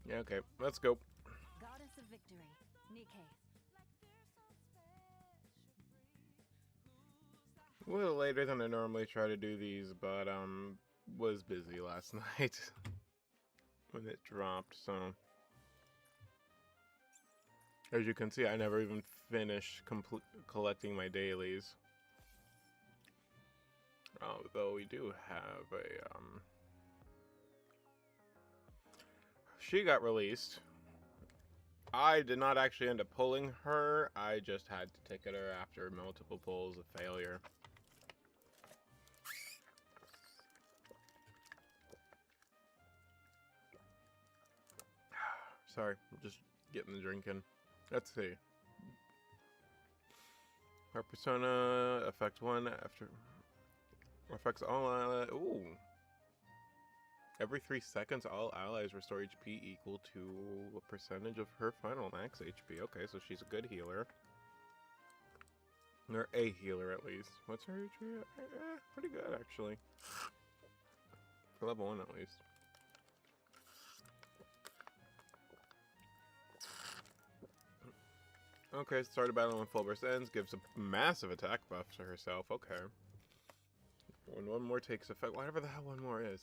Yeah, okay, let's go. Goddess of Victory, Nikke. A little later than I normally try to do these, but was busy last night when it dropped, so as you can see, I never even finished collecting my dailies. Though we do have a she got released. I did not actually end up pulling her. I just had to ticket her after multiple pulls of failure. Sorry, I'm just getting the drink in. Let's see. Her persona effect 1 after affects all allies. Ooh. Every 3 seconds, all allies restore HP equal to a percentage of her final max HP. Okay, so she's a good healer. Or a healer, at least. What's her HP? Pretty good, actually. For level 1, at least. Okay, start a battle when full burst ends. Gives a massive attack buff to herself. Okay. When one more takes effect, whatever the hell one more is.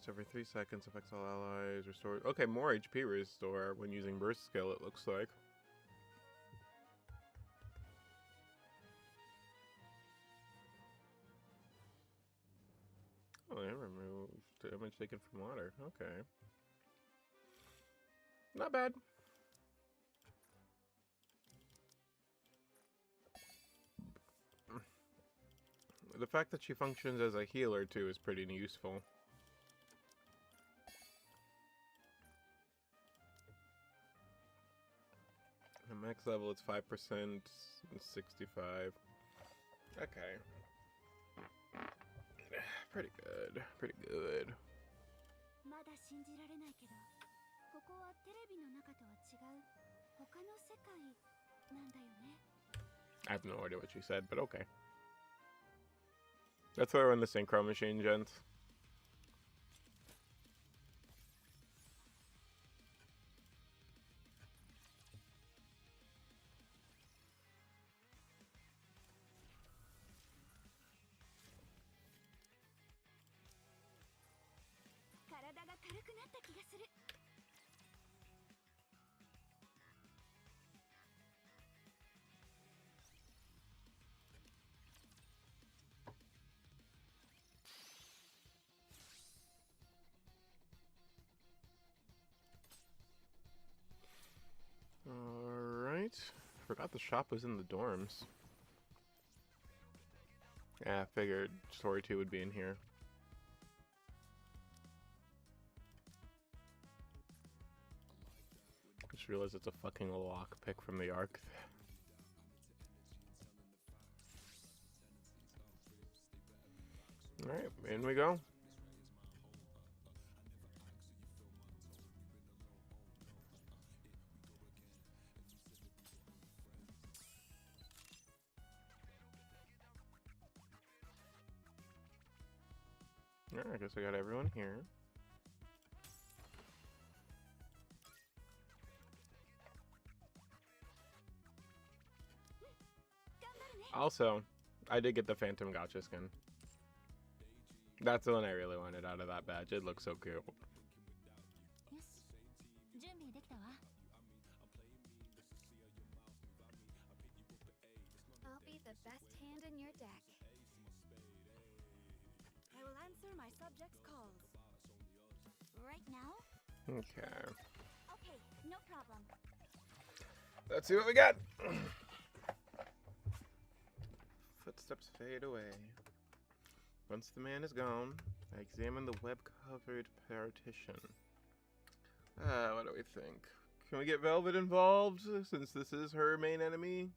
Every 3 seconds affects all allies. Restore. Okay, more HP restore when using burst skill, it looks like. Oh, they remove damage taken from water. Okay. Not bad. The fact that she functions as a healer, too, is pretty useful. The max level is 5%, 65. Okay. Pretty good. Pretty good. I have no idea what she said, but okay. Let's throw her in the synchro machine, gents. Alright. Forgot the shop was in the dorms. Yeah, I figured Story 2 would be in here. Just realized it's a fucking lockpick from the Ark. Alright, in we go. Alright, I guess I got everyone here. Also, I did get the Phantom Gotcha skin. That's the one I really wanted out of that badge. It looks so cute. I'll be the best hand in your deck. I will answer my subjects' calls. Right now? Okay. Okay, no problem. Let's see what we got. Footsteps fade away. Once the man is gone, I examine the web-covered partition. What do we think? Can we get Velvet involved, since this is her main enemy?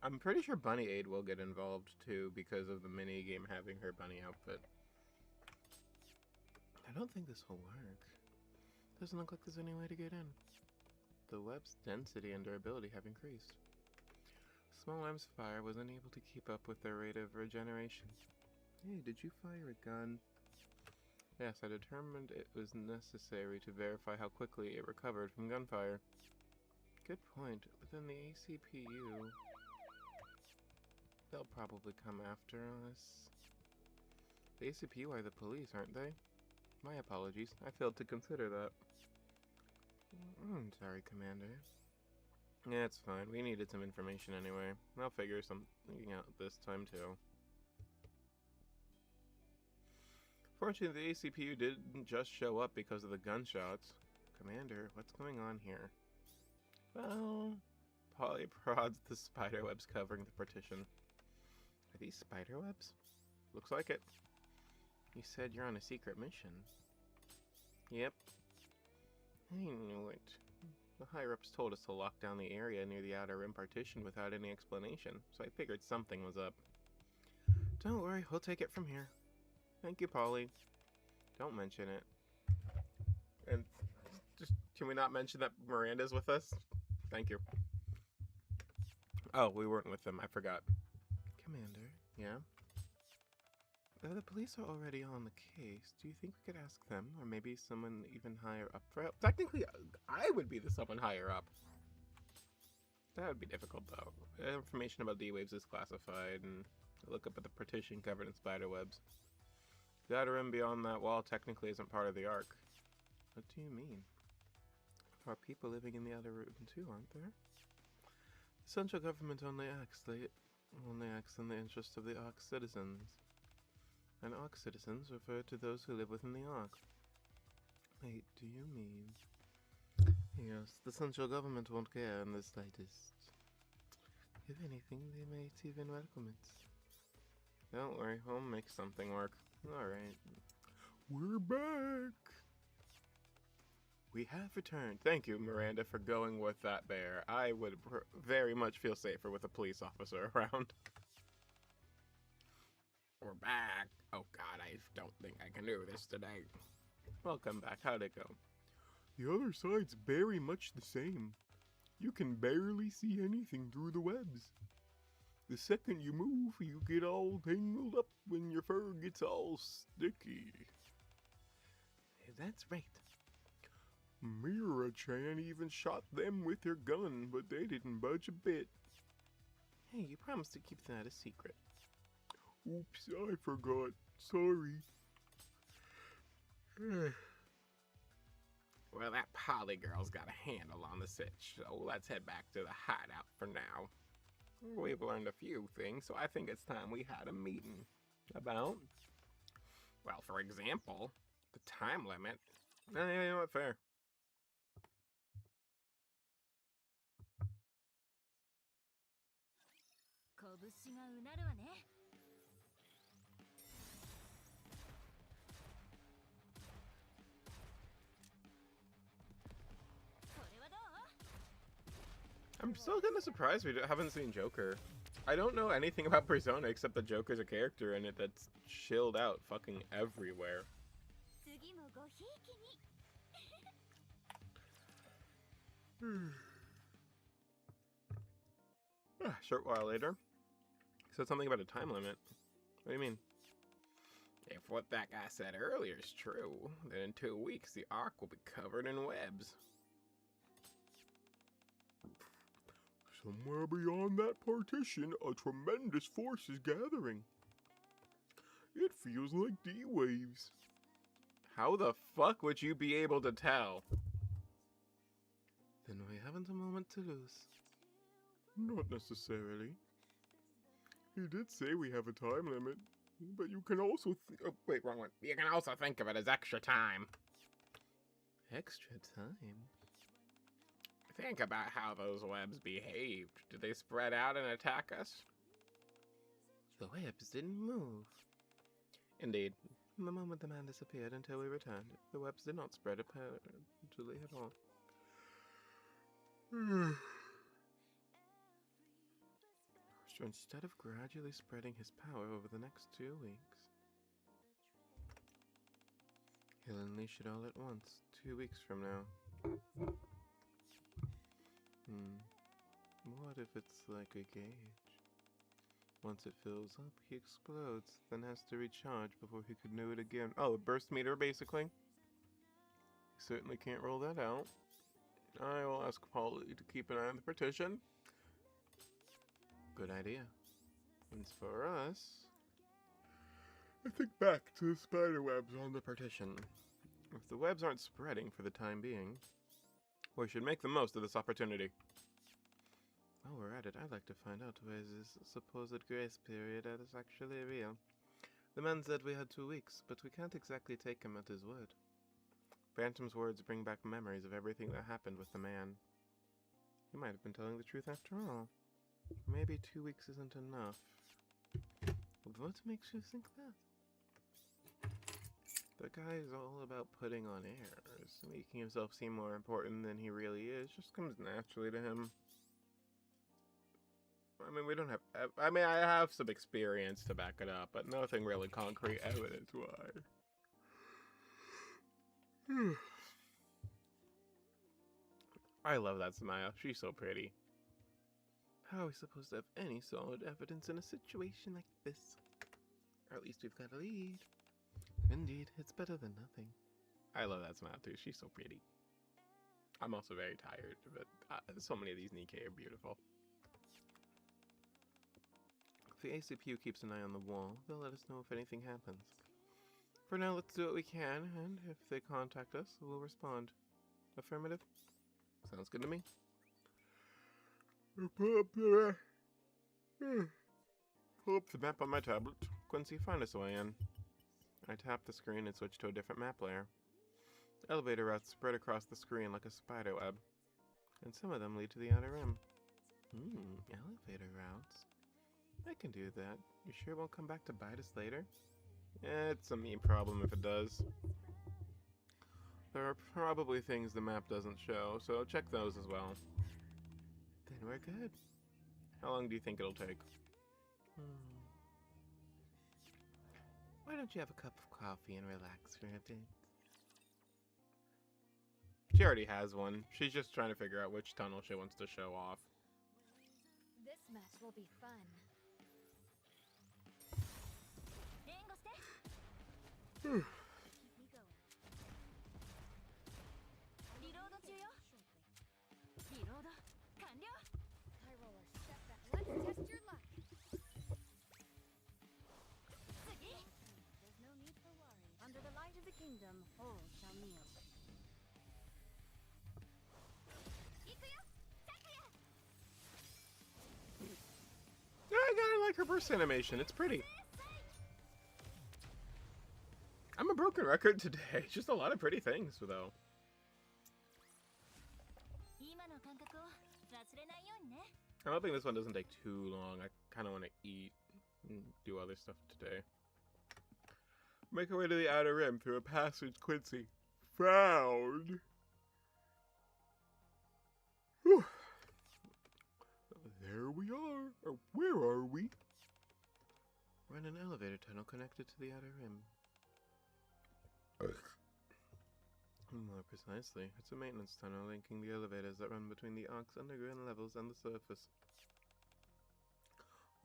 I'm pretty sure Bunny Aid will get involved, too, because of the mini-game having her bunny outfit. I don't think this will work. Doesn't look like there's any way to get in. the web's density and durability have increased. Small arms fire was unable to keep up with their rate of regeneration. Hey, did you fire a gun? Yes, I determined it was necessary to verify how quickly it recovered from gunfire. Good point, but then the ACPU... They'll probably come after us. The ACPU are the police, aren't they? My apologies, I failed to consider that. I'm sorry, Commander. Yeah, it's fine. We needed some information anyway. I'll figure something out this time, too. Fortunately, the ACPU didn't just show up because of the gunshots. Commander, what's going on here? Well, Polly prods the spiderwebs covering the partition. Are these spiderwebs? Looks like it. You said you're on a secret mission. Yep. I knew it. The higher-ups told us to lock down the area near the outer rim partition without any explanation, so I figured something was up. Don't worry, we'll take it from here. Thank you, Polly. Don't mention it. And just, can we not mention that Miranda's with us? Thank you. Oh, we weren't with them, I forgot. Commander, yeah? The police are already on the case. Do you think we could ask them, or maybe someone even higher up for help? Technically, I would be the someone higher up. That would be difficult, though. Information about D-Waves is classified, and look up at the partition covered in spiderwebs. The outer rim beyond that wall technically isn't part of the Ark. What do you mean? There are people living in the outer room too, aren't there? The central government only acts in the interest of the Ark citizens. And Ark citizens refer to those who live within the Ark. Wait, do you mean? Yes, the central government won't care in the slightest. If anything, they might even welcome it. Don't worry, we'll make something work. Alright. We're back! We have returned. Thank you, Miranda, for going with that bear. I would very much feel safer with a police officer around. We're back. Oh god, I don't think I can do this today. Welcome back. How'd it go? The other side's very much the same. You can barely see anything through the webs. The second you move, you get all tangled up when your fur gets all sticky. That's right. Mira-chan even shot them with her gun, but they didn't budge a bit. Hey, you promised to keep that a secret. Oops, I forgot. Sorry. Well, that Polly girl's got a handle on the sitch, so let's head back to the hideout for now. We've learned a few things, so I think it's time we had a meeting. About? Well, for example, the time limit. Yeah, you know what, fair. I'm still kind of surprised we haven't seen Joker. I don't know anything about Persona except that Joker's a character in it that's chilled out fucking everywhere. A short while later, he said something about a time limit. What do you mean? If what that guy said earlier is true, then in 2 weeks the Ark will be covered in webs. Somewhere beyond that partition, a tremendous force is gathering. It feels like D-Waves. How the fuck would you be able to tell? Then we haven't a moment to lose. Not necessarily. He did say we have a time limit, but you can also oh, wait, wrong one. You can also think of it as extra time. Extra time? Think about how those webs behaved. Did they spread out and attack us? The webs didn't move. Indeed. From the moment the man disappeared until we returned, the webs did not spread apparently at all. So instead of gradually spreading his power over the next 2 weeks, he'll unleash it all at once, 2 weeks from now. What if it's like a gauge? Once it fills up, he explodes, then has to recharge before he could do it again. Oh, a burst meter, basically. Certainly can't roll that out. I will ask Polly to keep an eye on the partition. Good idea. And for us, I think back to the spider webs on the partition. If the webs aren't spreading for the time being, we should make the most of this opportunity. While we're at it, I'd like to find out where this supposed grace period is actually real. The man said we had 2 weeks, but we can't exactly take him at his word. Phantom's words bring back memories of everything that happened with the man. He might have been telling the truth after all. Maybe 2 weeks isn't enough. What makes you think that? The guy is all about putting on airs, making himself seem more important than he really is. Just comes naturally to him. I mean, we don't have... I mean, I have some experience to back it up, but nothing really concrete evidence why. I love that smile. She's so pretty. How are we supposed to have any solid evidence in a situation like this? Or at least we've got a lead. Indeed, it's better than nothing. I love that smile too. She's so pretty. I'm also very tired, but so many of these Nikke are beautiful. If the ACPU keeps an eye on the wall, they'll let us know if anything happens. For now, let's do what we can, and if they contact us, we'll respond. Affirmative? Sounds good to me. Pull up the map on my tablet. Quincy, find us a way in. I tap the screen and switch to a different map layer. Elevator routes spread across the screen like a spider web, and some of them lead to the outer rim. Elevator routes. I can do that. You sure it won't come back to bite us later? It's a me problem if it does. There are probably things the map doesn't show, so check those as well. Then we're good. How long do you think it'll take? Why don't you have a cup of coffee and relax for a bit? She already has one. She's just trying to figure out which tunnel she wants to show off. This match will be fun. Keep me going. Reload 中よ. Reload 完了. High roller, step back. Let's test your luck. 次. There's no need for worry. Under the light of the kingdom, all shall kneel. 行くよ. Takuya. I gotta like her burst animation. It's pretty. I'm a broken record today. Just a lot of pretty things, though. I'm hoping this one doesn't take too long. I kind of want to eat and do other stuff today. Make our way to the outer rim through a passage Quincy found. Whew. There we are. Or where are we? We're in an elevator tunnel connected to the outer rim. More precisely, it's a maintenance tunnel linking the elevators that run between the Ark's underground levels and the surface.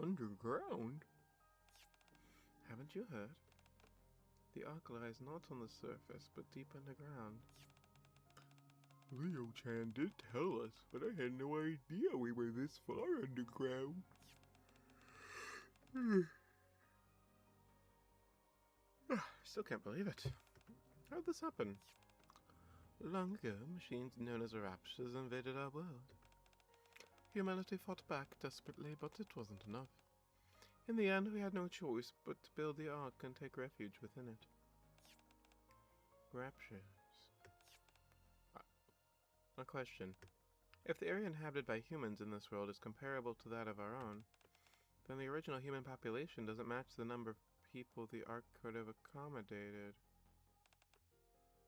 Underground? Haven't you heard? The Ark lies not on the surface, but deep underground. Leo-chan did tell us, but I had no idea we were this far underground. Still can't believe it. How'd this happen? Long ago, machines known as raptures invaded our world. Humanity fought back desperately, but it wasn't enough. In the end, we had no choice but to build the Ark and take refuge within it. Raptures. A question. If the area inhabited by humans in this world is comparable to that of our own, then the original human population doesn't match the number of people the Ark could have accommodated.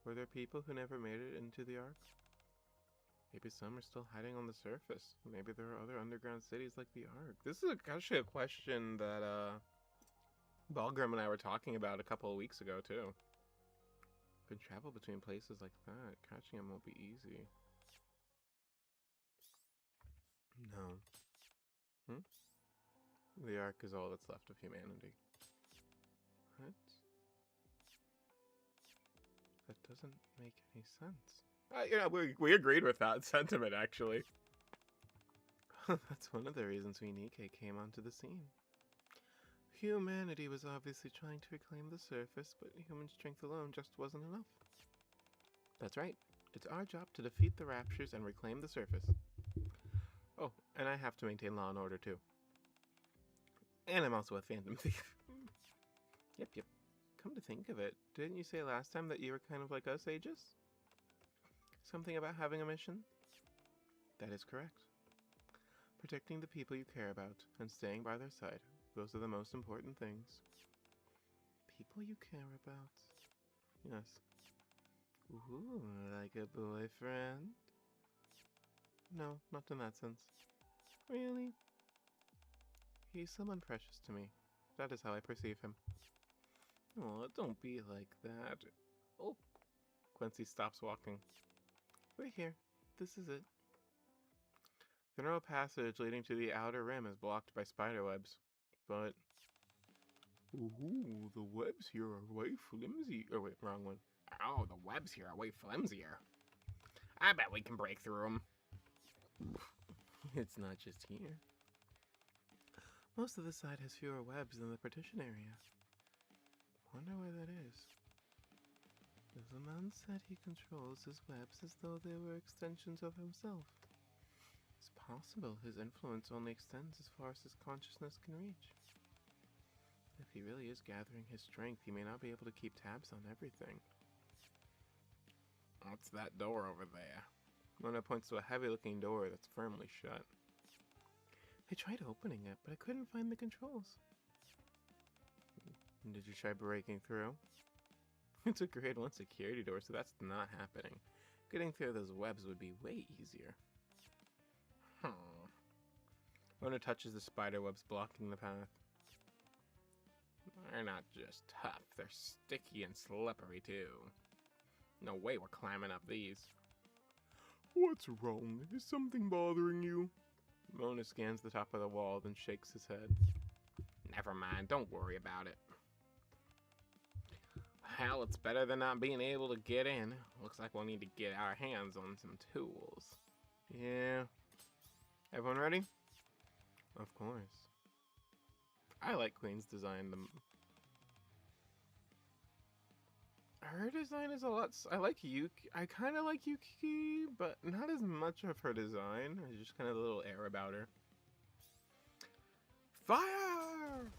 Were there people who never made it into the Ark? Maybe some are still hiding on the surface. Maybe there are other underground cities like the Ark. This is actually a question that Balgrim and I were talking about a couple of weeks ago too. Can travel between places like that. Catching them won't be easy. No. The Ark is all that's left of humanity. What? That doesn't make any sense. Yeah, we agreed with that sentiment, actually. That's one of the reasons we Nikke came onto the scene. Humanity was obviously trying to reclaim the surface, but human strength alone just wasn't enough. That's right. It's our job to defeat the Raptures and reclaim the surface. Oh, and I have to maintain law and order, too. And I'm also a phantom thief. Yep. Come to think of it, didn't you say last time that you were kind of like us, Aegis? Something about having a mission? That is correct. Protecting the people you care about and staying by their side. Those are the most important things. People you care about. Yes. Ooh, like a boyfriend? No, not in that sense. Really? He's someone precious to me. That is how I perceive him. Oh, don't be like that. Oh. Quincy stops walking. We're here. This is it. The narrow passage leading to the outer rim is blocked by spiderwebs. But... Ooh, the webs here are way flimsy. Oh wait, wrong one. Oh, the webs here are way flimsier. I bet we can break through them. It's not just here. Most of the side has fewer webs than the partition area. Wonder why that is. The man said he controls his webs as though they were extensions of himself. It's possible his influence only extends as far as his consciousness can reach. If he really is gathering his strength, he may not be able to keep tabs on everything. What's that door over there? Mona points to a heavy-looking door that's firmly shut. I tried opening it, but I couldn't find the controls. Did you try breaking through? It's a grade 1 security door, so that's not happening. Getting through those webs would be way easier. Mona touches the spider webs blocking the path. They're not just tough, they're sticky and slippery too. No way we're climbing up these. What's wrong? Is something bothering you? Mona scans the top of the wall, then shakes his head. Never mind, don't worry about it. Hell, it's better than not being able to get in. Looks like we'll need to get our hands on some tools. Yeah. Everyone ready? Of course. I like Queen's design. Her design is a lot... I like Yuki. I kind of like Yuki, but not as much of her design. There's just kind of a little air about her. Fire!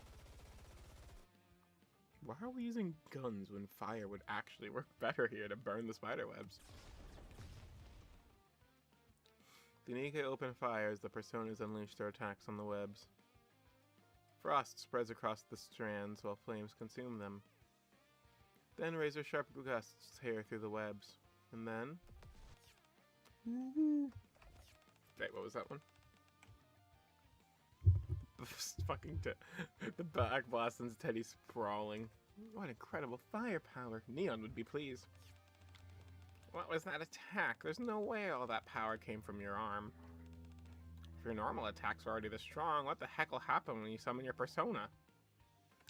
Why are we using guns when fire would actually work better here to burn the spiderwebs? The Nikke open fire as the personas unleash their attacks on the webs. Frost spreads across the strands while flames consume them. Then razor-sharp gusts tear through the webs. And then... Wait, what was that one? Fucking the back blast and Teddy sprawling. What incredible firepower. Neon would be pleased. What was that attack? There's no way all that power came from your arm. If your normal attacks are already this strong, what the heck will happen when you summon your persona?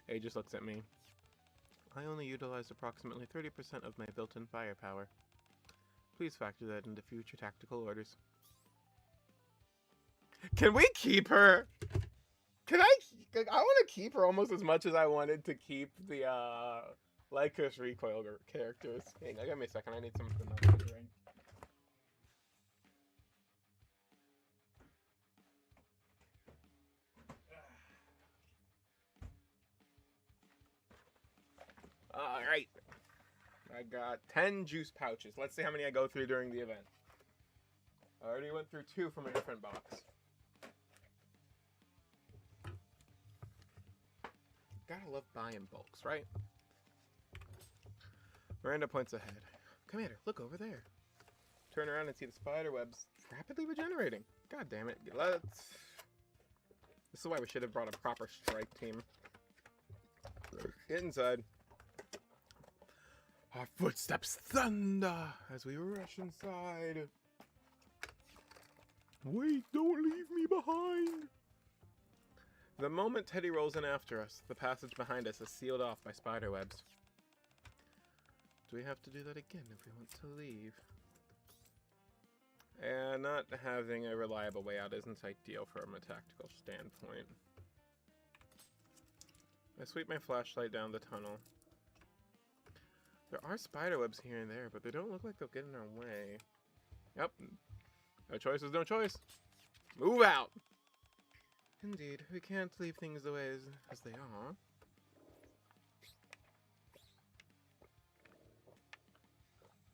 Aegis looks at me. I only utilize approximately 30% of my built-in firepower. Please factor that into future tactical orders. Can we keep her? Can I want to keep her almost as much as I wanted to keep the Lycos recoil characters. Hang on, give me a second. I need something else to drink. Alright. I got 10 juice pouches. Let's see how many I go through during the event. I already went through 2 from a different box. Gotta love buying bulks, right? Miranda points ahead. Commander, look over there. Turn around and see the spider webs rapidly regenerating. God damn it. This is why we should have brought a proper strike team. Get inside. Our footsteps thunder as we rush inside. Wait, don't leave me behind! The moment Teddy rolls in after us, the passage behind us is sealed off by spiderwebs. Do we have to do that again if we want to leave? And not having a reliable way out isn't ideal from a tactical standpoint. I sweep my flashlight down the tunnel. There are spiderwebs here and there, but they don't look like they'll get in our way. Yep. No choice is no choice. Move out! Indeed, we can't leave things the way as they are.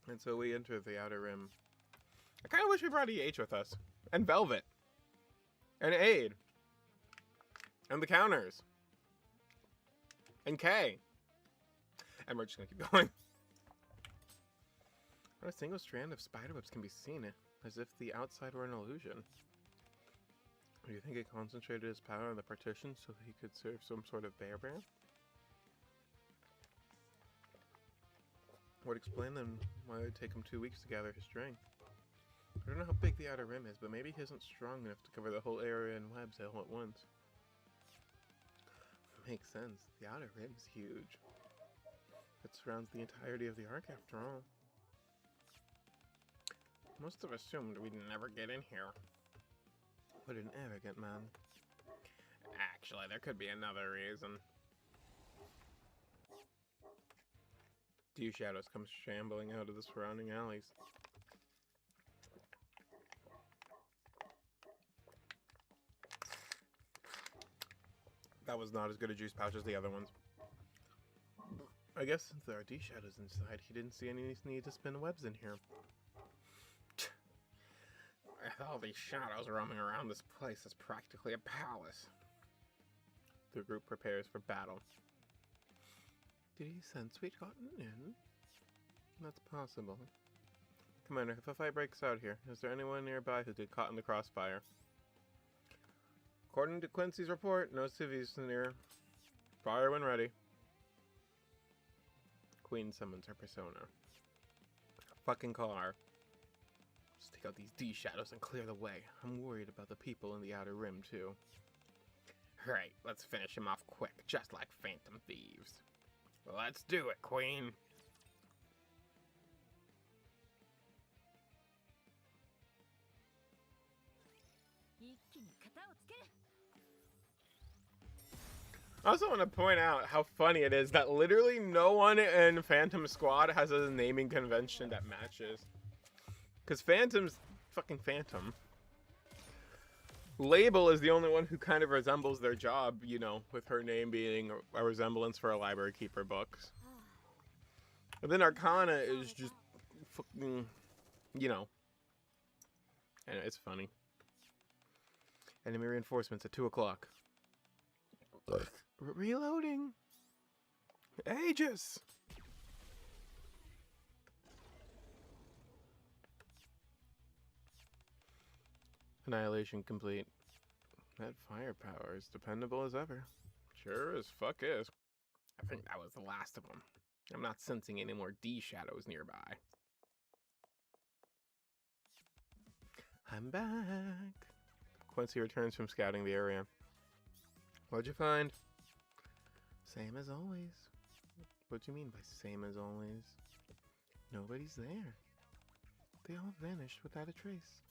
And so we enter the outer rim. I kind of wish we brought EH with us. And Velvet. And Aid. And the counters. And K. And we're just going to keep going. Not a single strand of spiderwebs can be seen, as if the outside were an illusion. Do you think he concentrated his power on the partition so he could serve some sort of bear? Would explain then why it would take him 2 weeks to gather his strength. I don't know how big the outer rim is, but maybe he isn't strong enough to cover the whole area in webs all at once. Makes sense. The outer rim's huge. It surrounds the entirety of the arc after all. Must have assumed we'd never get in here. What an arrogant man. Actually, there could be another reason. D shadows come shambling out of the surrounding alleys. That was not as good a juice pouch as the other ones. I guess since there are D shadows inside, he didn't see any need to spin webs in here. With all these shadows roaming around, this place is practically a palace. The group prepares for battle. Did he sense we'd gotten in? That's possible. Commander, if a fight breaks out here, is there anyone nearby who get caught in the crossfire? According to Quincy's report, no civvies near. Fire when ready. Queen summons her persona. Fucking car. Just take out these D shadows and clear the way. I'm worried about the people in the outer rim, too. Right, let's finish him off quick, just like Phantom Thieves. Let's do it, Queen! I also want to point out how funny it is that literally no one in Phantom Squad has a naming convention that matches. Because Phantom's fucking Phantom. Label is the only one who kind of resembles their job, you know, with her name being a resemblance for a library keeper books. And then Arcana is just fucking, you know. And it's funny. Enemy reinforcements at 2 o'clock. Reloading. Aegis. Annihilation complete. That firepower is dependable as ever. Sure as fuck is. I think that was the last of them. I'm not sensing any more D shadows nearby. I'm back. Quincy returns from scouting the area. What'd you find? Same as always. What do you mean by same as always? Nobody's there. They all vanished without a trace.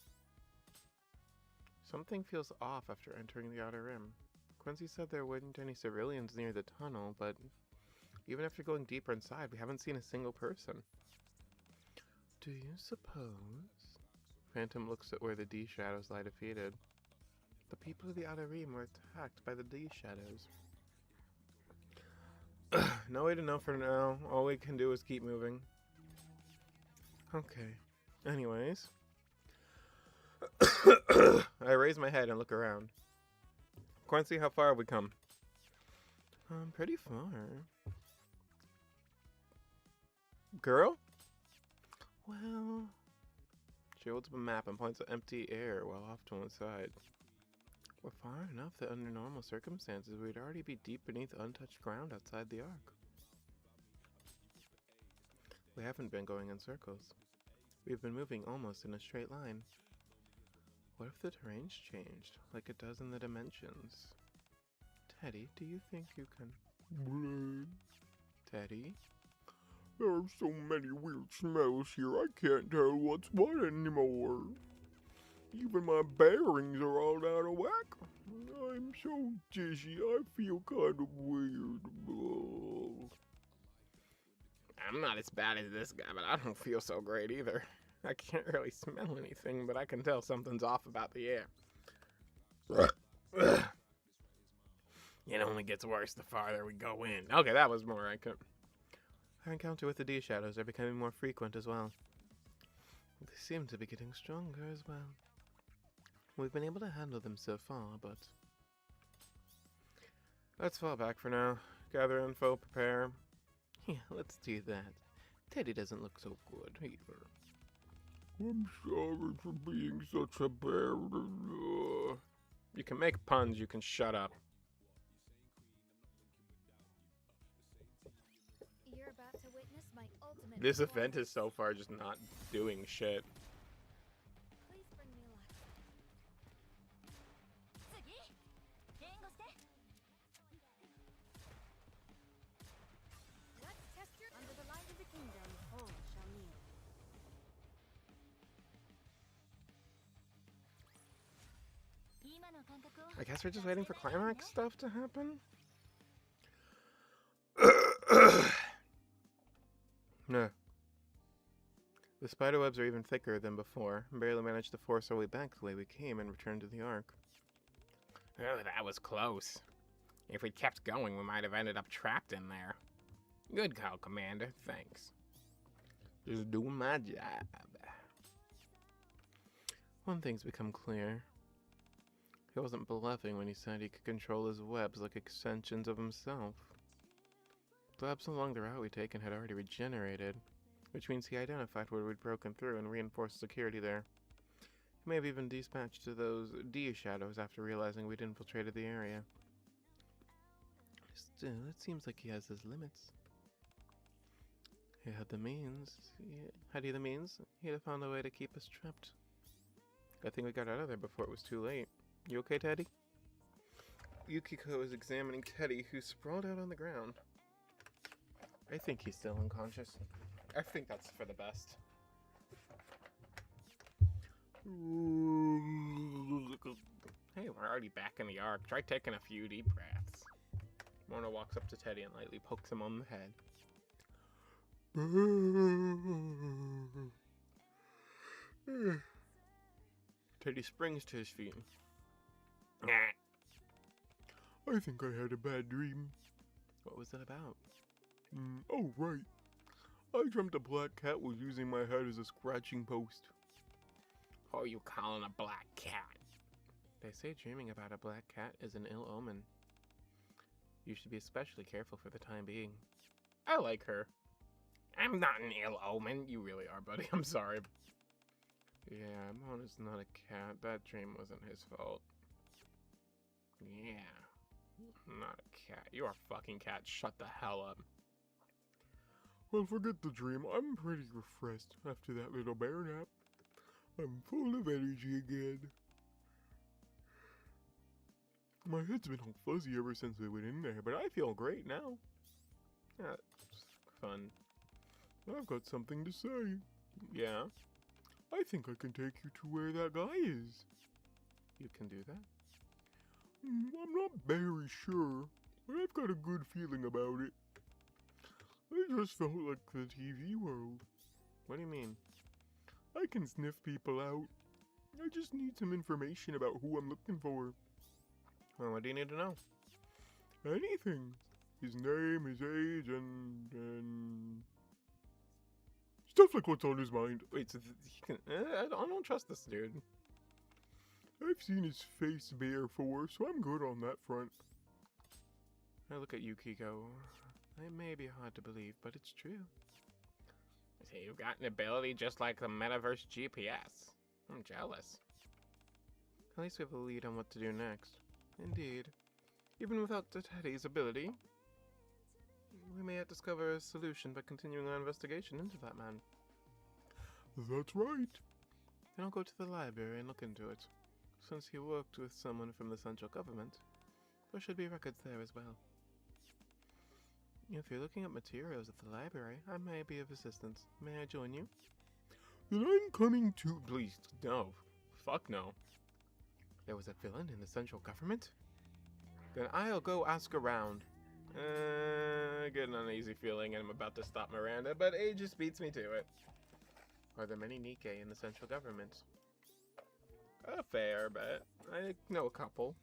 Something feels off after entering the outer rim. Quincy said there weren't any civilians near the tunnel, but even after going deeper inside, we haven't seen a single person. Do you suppose? Phantom looks at where the D shadows lie defeated. The people of the outer rim were attacked by the D shadows. No way to know for now. All we can do is keep moving. Okay. Anyways. I raise my head and look around. Quincy, how far have we come? Pretty far. Girl? Well... She holds up a map and points at empty air well off to one side. We're far enough that under normal circumstances we'd already be deep beneath untouched ground outside the arc. We haven't been going in circles. We've been moving almost in a straight line. What if the terrain's changed, like it does in the dimensions? Teddy, do you think you can... Teddy? There are so many weird smells here, I can't tell what's what anymore. Even my bearings are all out of whack. I'm so dizzy, I feel kind of weird. Ugh. I'm not as bad as this guy, but I don't feel so great either. I can't really smell anything, but I can tell something's off about the air. It only gets worse the farther we go in. Okay, that was more like it. Our encounter with the D-shadows are becoming more frequent as well. They seem to be getting stronger as well. We've been able to handle them so far, but... Let's fall back for now. Gather info, prepare. Yeah, let's do that. Teddy doesn't look so good either. I'm sorry for being such a bear. You can make puns, you can shut up. You're about to witness my ultimate This event is performance. so far just not doing shit. Please bring me luck. 次援護して Let's test your under the light of the kingdom. All shall kneel. I guess we're just waiting for climax stuff to happen? No. The spiderwebs are even thicker than before, and barely managed to force our way back the way we came and return to the Ark. Oh, that was close. If we kept going, we might have ended up trapped in there. Good call, Commander. Thanks. Just doing my job. One thing's become clear. He wasn't bluffing when he said he could control his webs like extensions of himself. The webs along the route we'd taken had already regenerated, which means he identified where we'd broken through and reinforced security there. He may have even dispatched to those D-shadows after realizing we'd infiltrated the area. Still, it seems like he has his limits. He had the means. Had he the means, he'd have found a way to keep us trapped. I think we got out of there before it was too late. You okay, Teddy? Yukiko is examining Teddy, who's sprawled out on the ground. I think he's still unconscious. I think that's for the best. Hey, we're already back in the Ark. Try taking a few deep breaths. Mona walks up to Teddy and lightly pokes him on the head. Teddy springs to his feet. I think I had a bad dream. What was it about? Oh, right. I dreamt a black cat was using my head as a scratching post. Who are you calling a black cat? They say dreaming about a black cat is an ill omen. You should be especially careful for the time being. I like her. I'm not an ill omen. You really are, buddy. I'm sorry. Yeah, Mona's not a cat. That dream wasn't his fault. Yeah. I'm not a cat. You're a fucking cat. Shut the hell up. Well, forget the dream. I'm pretty refreshed after that little bear nap. I'm full of energy again. My head's been all fuzzy ever since we went in there, but I feel great now. That's fun. I've got something to say. Yeah, I think I can take you to where that guy is. you can do that. I'm not very sure, but I've got a good feeling about it. I just felt like the TV world. What do you mean? I can sniff people out. I just need some information about who I'm looking for. Well, what do you need to know? Anything. His name, his age, and... stuff like what's on his mind. Wait, so he can... I don't trust this dude. I've seen his face before, so I'm good on that front. I look at Yukiko. It may be hard to believe, but it's true. So you've got an ability just like the Metaverse GPS. I'm jealous. At least we have a lead on what to do next. Indeed. Even without Teddy's ability, we may yet discover a solution by continuing our investigation into that man. That's right. Then I'll go to the library and look into it. since he worked with someone from the central government, there should be records there as well. If you're looking at materials at the library, I may be of assistance. May I join you? Then I'm coming too. Please, no. Fuck no. There was a villain in the central government? Then I'll go ask around. I get an uneasy feeling and I'm about to stop Miranda, but age just beats me to it. Are there many Nikke in the central government? A fair bet. I know a couple.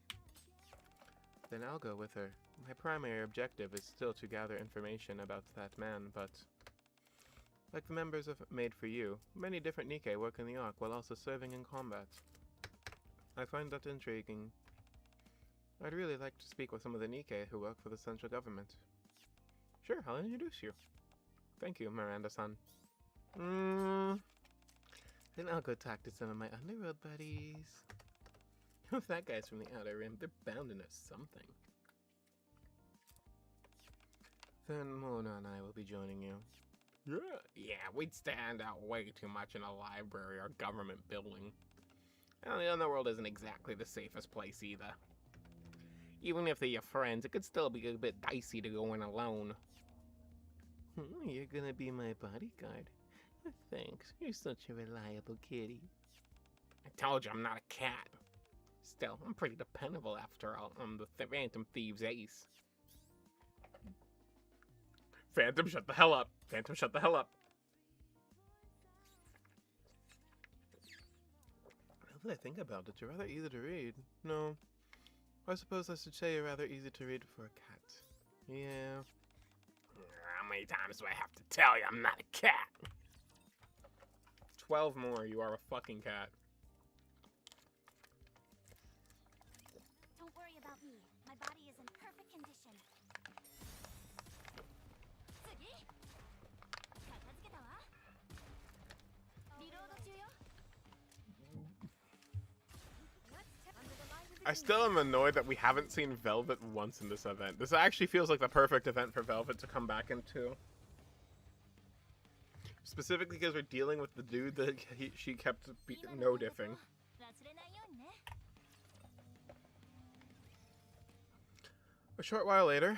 Then I'll go with her. My primary objective is still to gather information about that man, but like the members of Made for You, many different Nikke work in the Ark while also serving in combat. I find that intriguing. I'd really like to speak with some of the Nikke who work for the central government. Sure, I'll introduce you. Thank you, Miranda-san. Then I'll go talk to some of my underworld buddies. If that guy's from the Outer Rim, they're bound to know something. Then Mona and I will be joining you. Yeah, we'd stand out way too much in a library or government building. And the underworld isn't exactly the safest place either. Even if they're your friends, it could still be a bit dicey to go in alone. You're gonna be my bodyguard. Thanks, you're such a reliable kitty. I told you I'm not a cat. Still, I'm pretty dependable after all. I'm the Phantom Thieves ace. Phantom, shut the hell up! Phantom, shut the hell up! Now that I think about it, you're rather easy to read. No, I suppose I should say you're rather easy to read for a cat. Yeah. How many times do I have to tell you I'm not a cat? 12 more, you are a fucking cat. Don't worry about me. My body is in perfect condition. I still am annoyed that we haven't seen Velvet once in this event. This actually feels like the perfect event for Velvet to come back into. Specifically because we're dealing with the dude that she kept no-diffing. A short while later,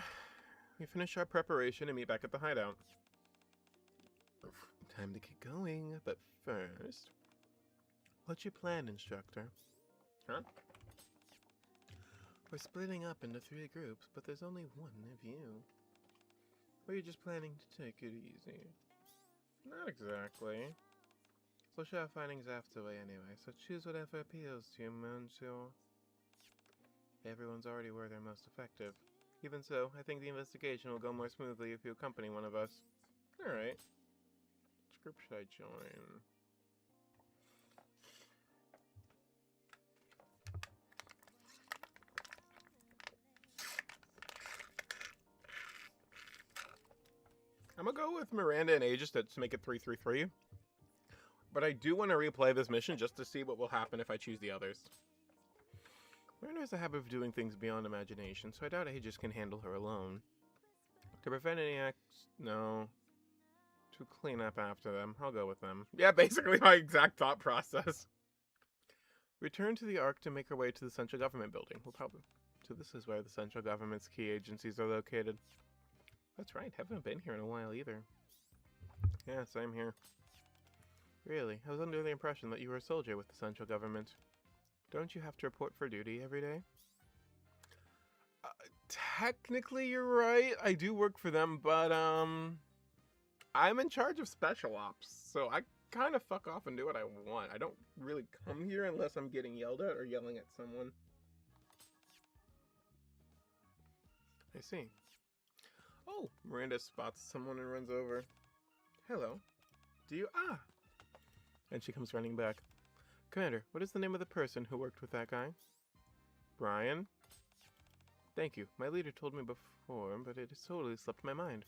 we finish our preparation and meet back at the hideout. Time to get going, but first... What's your plan, instructor? Huh? We're splitting up into 3 groups, but there's only one of you. Or are you just planning to take it easy? Not exactly. Social findings after way anyway, so choose whatever appeals to you, Monsieur. Everyone's already where they're most effective. Even so, I think the investigation will go more smoothly if you accompany one of us. Alright. Which group should I join? I'm gonna go with Miranda and Aegis to make it 3-3-3. But I do want to replay this mission just to see what will happen if I choose the others. Miranda has a habit of doing things beyond imagination, so I doubt Aegis can handle her alone. To prevent any acts... No. To clean up after them. I'll go with them. Yeah, basically my exact thought process. Return to the Ark to make our way to the central government building. We'll probably... So this is where the central government's key agencies are located. That's right, haven't been here in a while either. Yeah, same here. Really, I was under the impression that you were a soldier with the central government. Don't you have to report for duty every day? Technically, you're right. I do work for them, but, I'm in charge of special ops, so I kind of fuck off and do what I want. I don't really come here unless I'm getting yelled at or yelling at someone. I see. Oh, Miranda spots someone and runs over. Hello. Do you... Ah! And she comes running back. Commander, what is the name of the person who worked with that guy? Brian? Thank you. My leader told me before, but it has totally slipped my mind.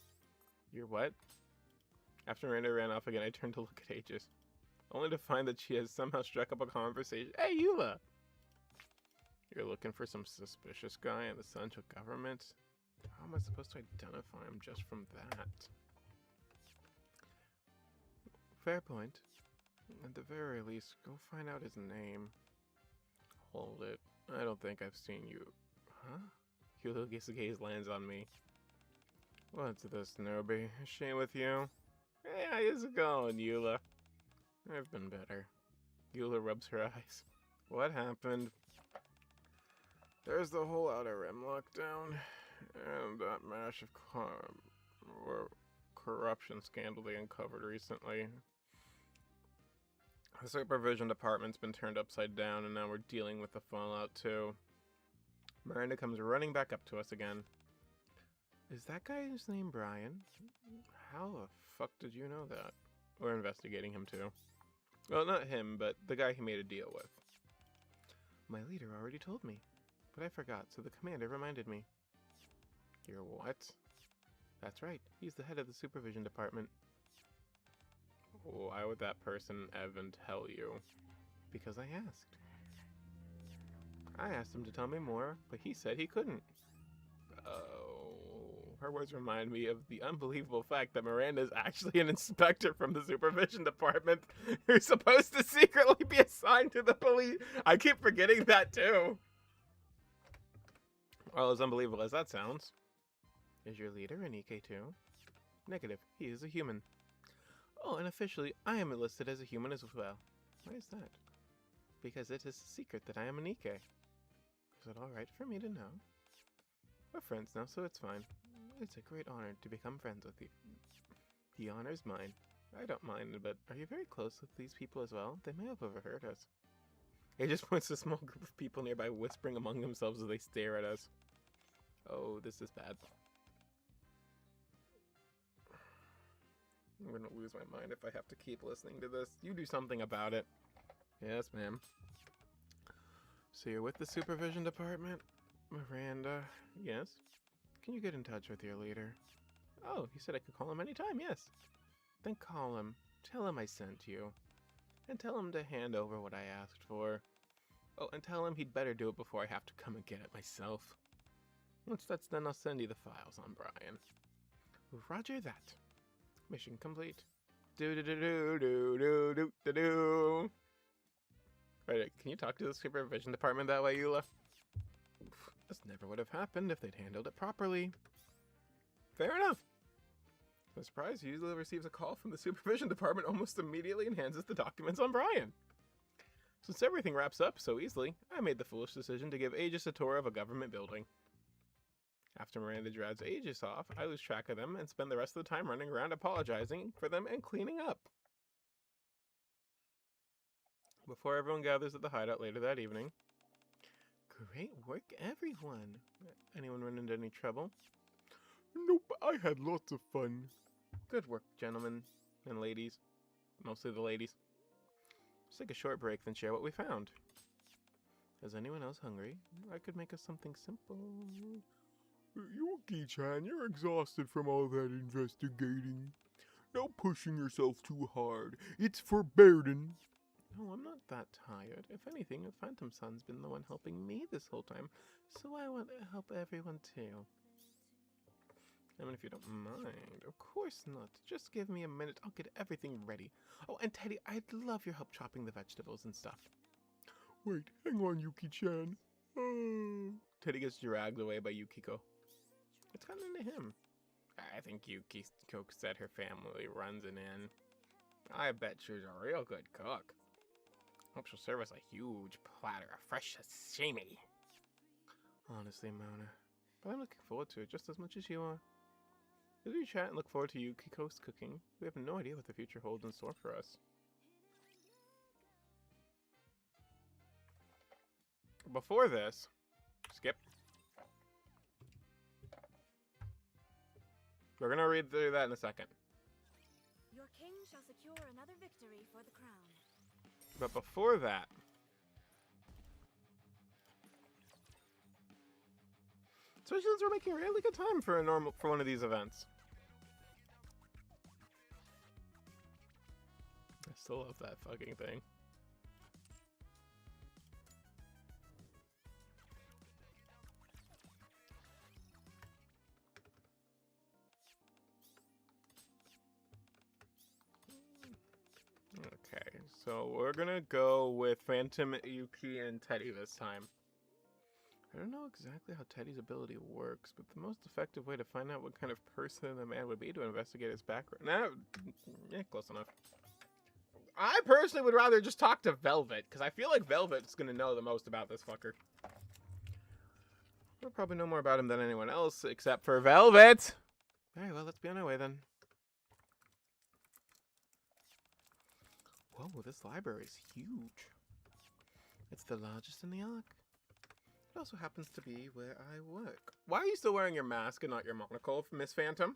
Your what? After Miranda ran off again, I turned to look at Aegis, only to find that she has somehow struck up a conversation. Hey, Eula! You're looking for some suspicious guy in the central government? How am I supposed to identify him just from that? Fair point. At the very least, go find out his name. hold it. I don't think I've seen you. Huh? Yuli's gaze lands on me. What's this, Nobi? Is she with you? Hey, how's it going, Eula? I've been better. Eula rubs her eyes. What happened? There's the whole Outer Rim lockdown, and that massive corruption scandal they uncovered recently. The supervision department's been turned upside down, and now we're dealing with the fallout too. Miranda comes running back up to us again. Is that guy's name Brian? How the fuck did you know that? We're investigating him too. Well, not him, but the guy he made a deal with. My leader already told me, but I forgot, so the commander reminded me. Your what? That's right, he's the head of the supervision department. Why would that person Evan tell you? Because I asked. I asked him to tell me more, but he said he couldn't. Oh, her words remind me of the unbelievable fact that Miranda is actually an inspector from the supervision department who's supposed to secretly be assigned to the police. I keep forgetting that too. Well, as unbelievable as that sounds. Is your leader a Nikke too? Negative, he is a human. Oh, and officially, I am listed as a human as well. Why is that? Because it is a secret that I am a Nikke. Is it alright for me to know? We're friends now, so it's fine. It's a great honor to become friends with you. The honor's mine. I don't mind, but are you very close with these people as well? They may have overheard us. He just points to a small group of people nearby whispering among themselves as they stare at us. Oh, this is bad. I'm gonna lose my mind if I have to keep listening to this. You do something about it. Yes, ma'am. So you're with the supervision department? Miranda? Yes? Can you get in touch with your leader? Oh, he said I could call him anytime, yes. Then call him. Tell him I sent you. And tell him to hand over what I asked for. Oh, and tell him he'd better do it before I have to come and get it myself. Once that's done, I'll send you the files on Brian. Roger that. Mission complete. Do-do-do-do-do-do-do-do-do. Right, can you talk to the supervision department that way, Eula? This never would have happened if they'd handled it properly. Fair enough. I'm surprised Eula receives a call from the supervision department almost immediately and hands us the documents on Brian. Since everything wraps up so easily, I made the foolish decision to give Aegis a tour of a government building. After Miranda drags Aegis off, I lose track of them and spend the rest of the time running around apologizing for them and cleaning up. Before everyone gathers at the hideout later that evening. Great work, everyone. Anyone run into any trouble? Nope, I had lots of fun. Good work, gentlemen and ladies. Mostly the ladies. Let's take a short break, then share what we found. Is anyone else hungry? I could make us something simple. Yuki-chan, you're exhausted from all that investigating. Now pushing yourself too hard. It's forbidden. No, I'm not that tired. If anything, Phantom Sun's been the one helping me this whole time, so I want to help everyone too. I mean, if you don't mind. Of course not. Just give me a minute. I'll get everything ready. Oh, and Teddy, I'd love your help chopping the vegetables and stuff. Wait, hang on, Yuki-chan. Teddy gets dragged away by Yukiko. What's gotten into him? I think Yukiko said her family runs an inn. I bet she's a real good cook. Hope she'll serve us a huge platter of fresh sashimi. Honestly, Mona. But I'm looking forward to it just as much as you are. As we chat and look forward to Yukiko's cooking, we have no idea what the future holds in store for us. Before this, skip. We're gonna read through that in a second. Your king shall secure another victory for the crown. But before that, especially since we're making a really good time for one of these events. I still love that fucking thing. Okay, So we're gonna go with Phantom, Yuki, and Teddy this time. I don't know exactly how Teddy's ability works, but the most effective way to find out what kind of person the man would be to investigate his background. Nah, yeah, close enough. I personally would rather just talk to Velvet, because I feel like Velvet's gonna know the most about this fucker. We'll probably know more about him than anyone else, except for Velvet! Very well, let's be on our way then. Whoa, this library is huge. It's the largest in the Ark. It also happens to be where I work. Why are you still wearing your mask and not your monocle, Miss Phantom?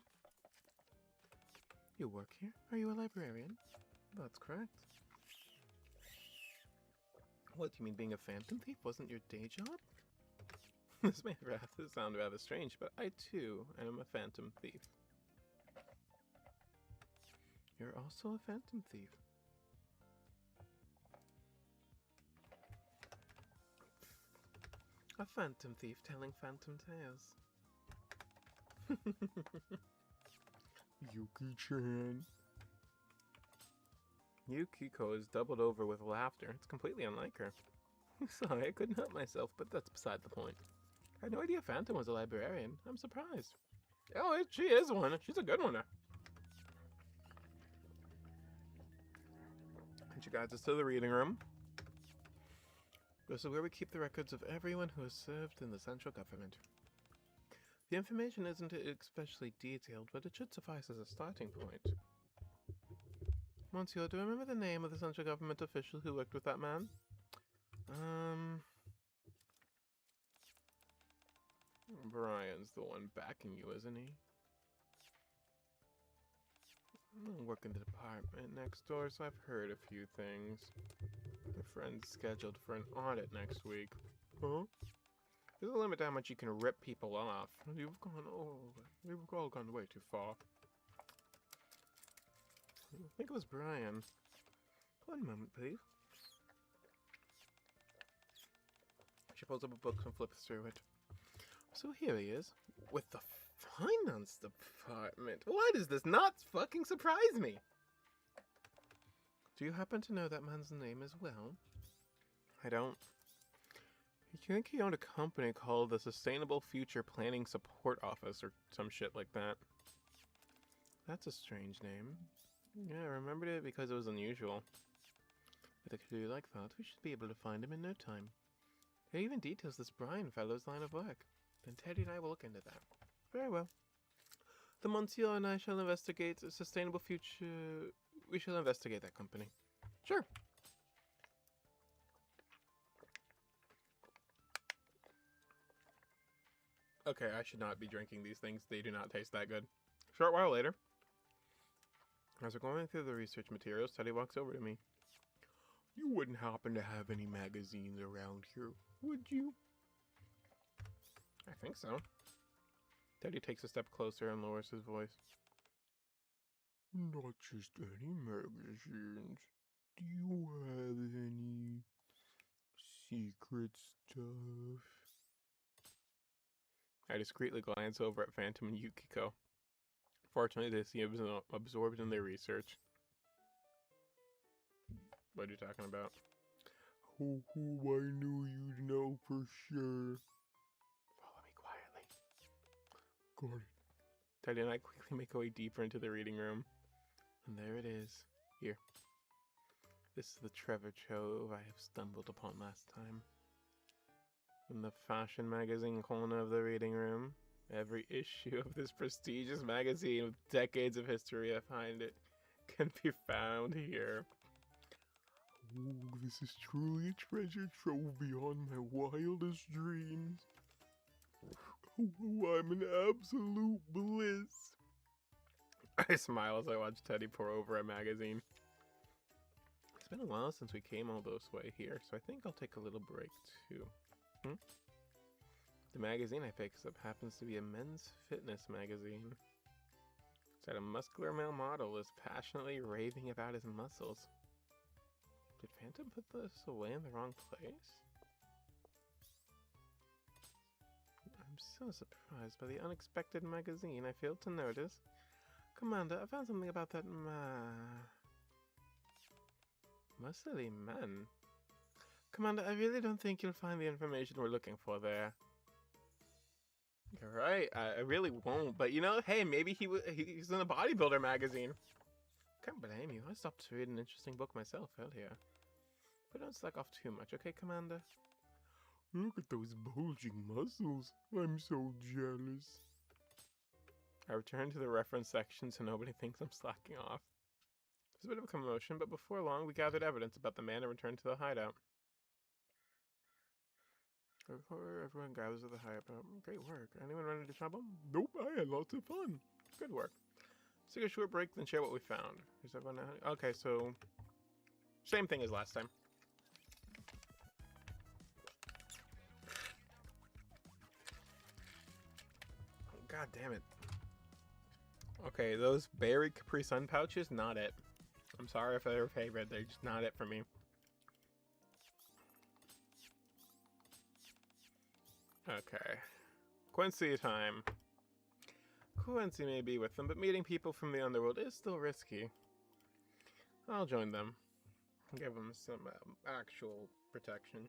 You work here? Are you a librarian? That's correct. What, do you mean being a phantom thief wasn't your day job? This may sound rather strange, but I too am a phantom thief. You're also a phantom thief. A phantom thief telling phantom tales. Yuki-chan. Yukiko is doubled over with laughter. It's completely unlike her. Sorry, I couldn't help myself, but that's beside the point. I had no idea Phantom was a librarian. I'm surprised. Oh, she is one. She's a good one. And she guides us to the reading room. This is where we keep the records of everyone who has served in the central government. The information isn't especially detailed, but it should suffice as a starting point. Monsieur, do you remember the name of the central government official who worked with that man? Brian's the one backing you, isn't he? I work in the department next door, so I've heard a few things. My friend's scheduled for an audit next week. Huh? There's a limit to how much you can rip people off. You've all gone way too far. I think it was Brian. One moment, please. She pulls up a book and flips through it. So here he is, with the finance department. Why does this not fucking surprise me? Do you happen to know that man's name as well? I don't. You think he owned a company called the Sustainable Future Planning Support Office or some shit like that? That's a strange name. Yeah, I remembered it because it was unusual. With a clue like that, we should be able to find him in no time. It even details this Brian fellow's line of work. Then Teddy and I will look into that. Very well. The Monsieur and I shall investigate a Sustainable Future... We shall investigate that company. Sure. Okay, I should not be drinking these things. They do not taste that good. A short while later, as we're going through the research materials, Teddy walks over to me. You wouldn't happen to have any magazines around here, would you? I think so. Teddy takes a step closer and lowers his voice. Not just any magazines. Do you have any secret stuff? I discreetly glance over at Phantom and Yukiko. Fortunately, they seem absorbed in their research. What are you talking about? Oh, I knew you'd know for sure. Follow me quietly. Got it. Teddy and I quickly make our way deeper into the reading room. And there it is. Here. This is the treasure trove I have stumbled upon last time. In the fashion magazine corner of the reading room, every issue of this prestigious magazine with decades of history behind it can be found here. Oh, this is truly a treasure trove beyond my wildest dreams. Oh, I'm in absolute bliss. I smile as I watch Teddy pour over a magazine. It's been a while since we came all this way here, so I think I'll take a little break too. The magazine I picked up happens to be a men's fitness magazine. It's got a muscular male model is passionately raving about his muscles. Did Phantom put this away in the wrong place? I'm so surprised by the unexpected magazine I failed to notice. Commander, I found something about that Mostly men. Commander, I really don't think you'll find the information we're looking for there. You're right, I really won't. But you know, hey, maybe he's in a bodybuilder magazine. Can't blame you. I stopped to read an interesting book myself earlier. But don't slack off too much, okay, Commander? Look at those bulging muscles. I'm so jealous. I return to the reference section so nobody thinks I'm slacking off. There's a bit of a commotion, but before long we gathered evidence about the man and returned to the hideout. Before everyone gathers at the hideout, great work. Anyone run into trouble? Nope, I had lots of fun. Good work. Let's take a short break, then share what we found. Is everyone okay? So same thing as last time. Oh, God damn it. Okay, those berry Capri Sun pouches, not it. I'm sorry if they're your favorite, they're just not it for me. Okay. Quincy time. Quincy may be with them, but meeting people from the underworld is still risky. I'll join them. Give them some actual protection.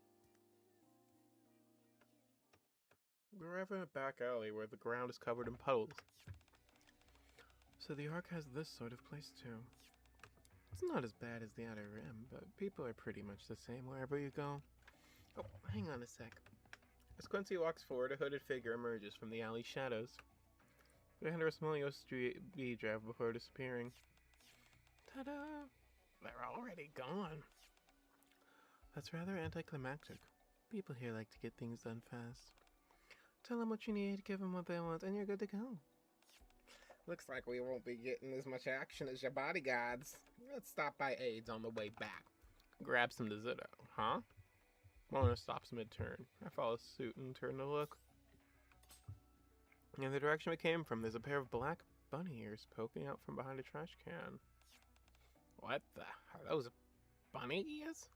We're arriving at a back alley where the ground is covered in puddles. So the Ark has this sort of place too. It's not as bad as the Outer Rim, but people are pretty much the same wherever you go. Oh, hang on a sec. As Quincy walks forward, a hooded figure emerges from the alley's shadows. Behind her, a small USB drive before disappearing. Ta-da! They're already gone. That's rather anticlimactic. People here like to get things done fast. Tell them what you need, give them what they want, and you're good to go. Looks like we won't be getting as much action as your bodyguards. Let's stop by Aids on the way back. Grab some Dizito, huh? Mona stops mid-turn. I follow suit and turn to look. In the direction we came from, there's a pair of black bunny ears poking out from behind a trash can. What the? Are those bunny ears?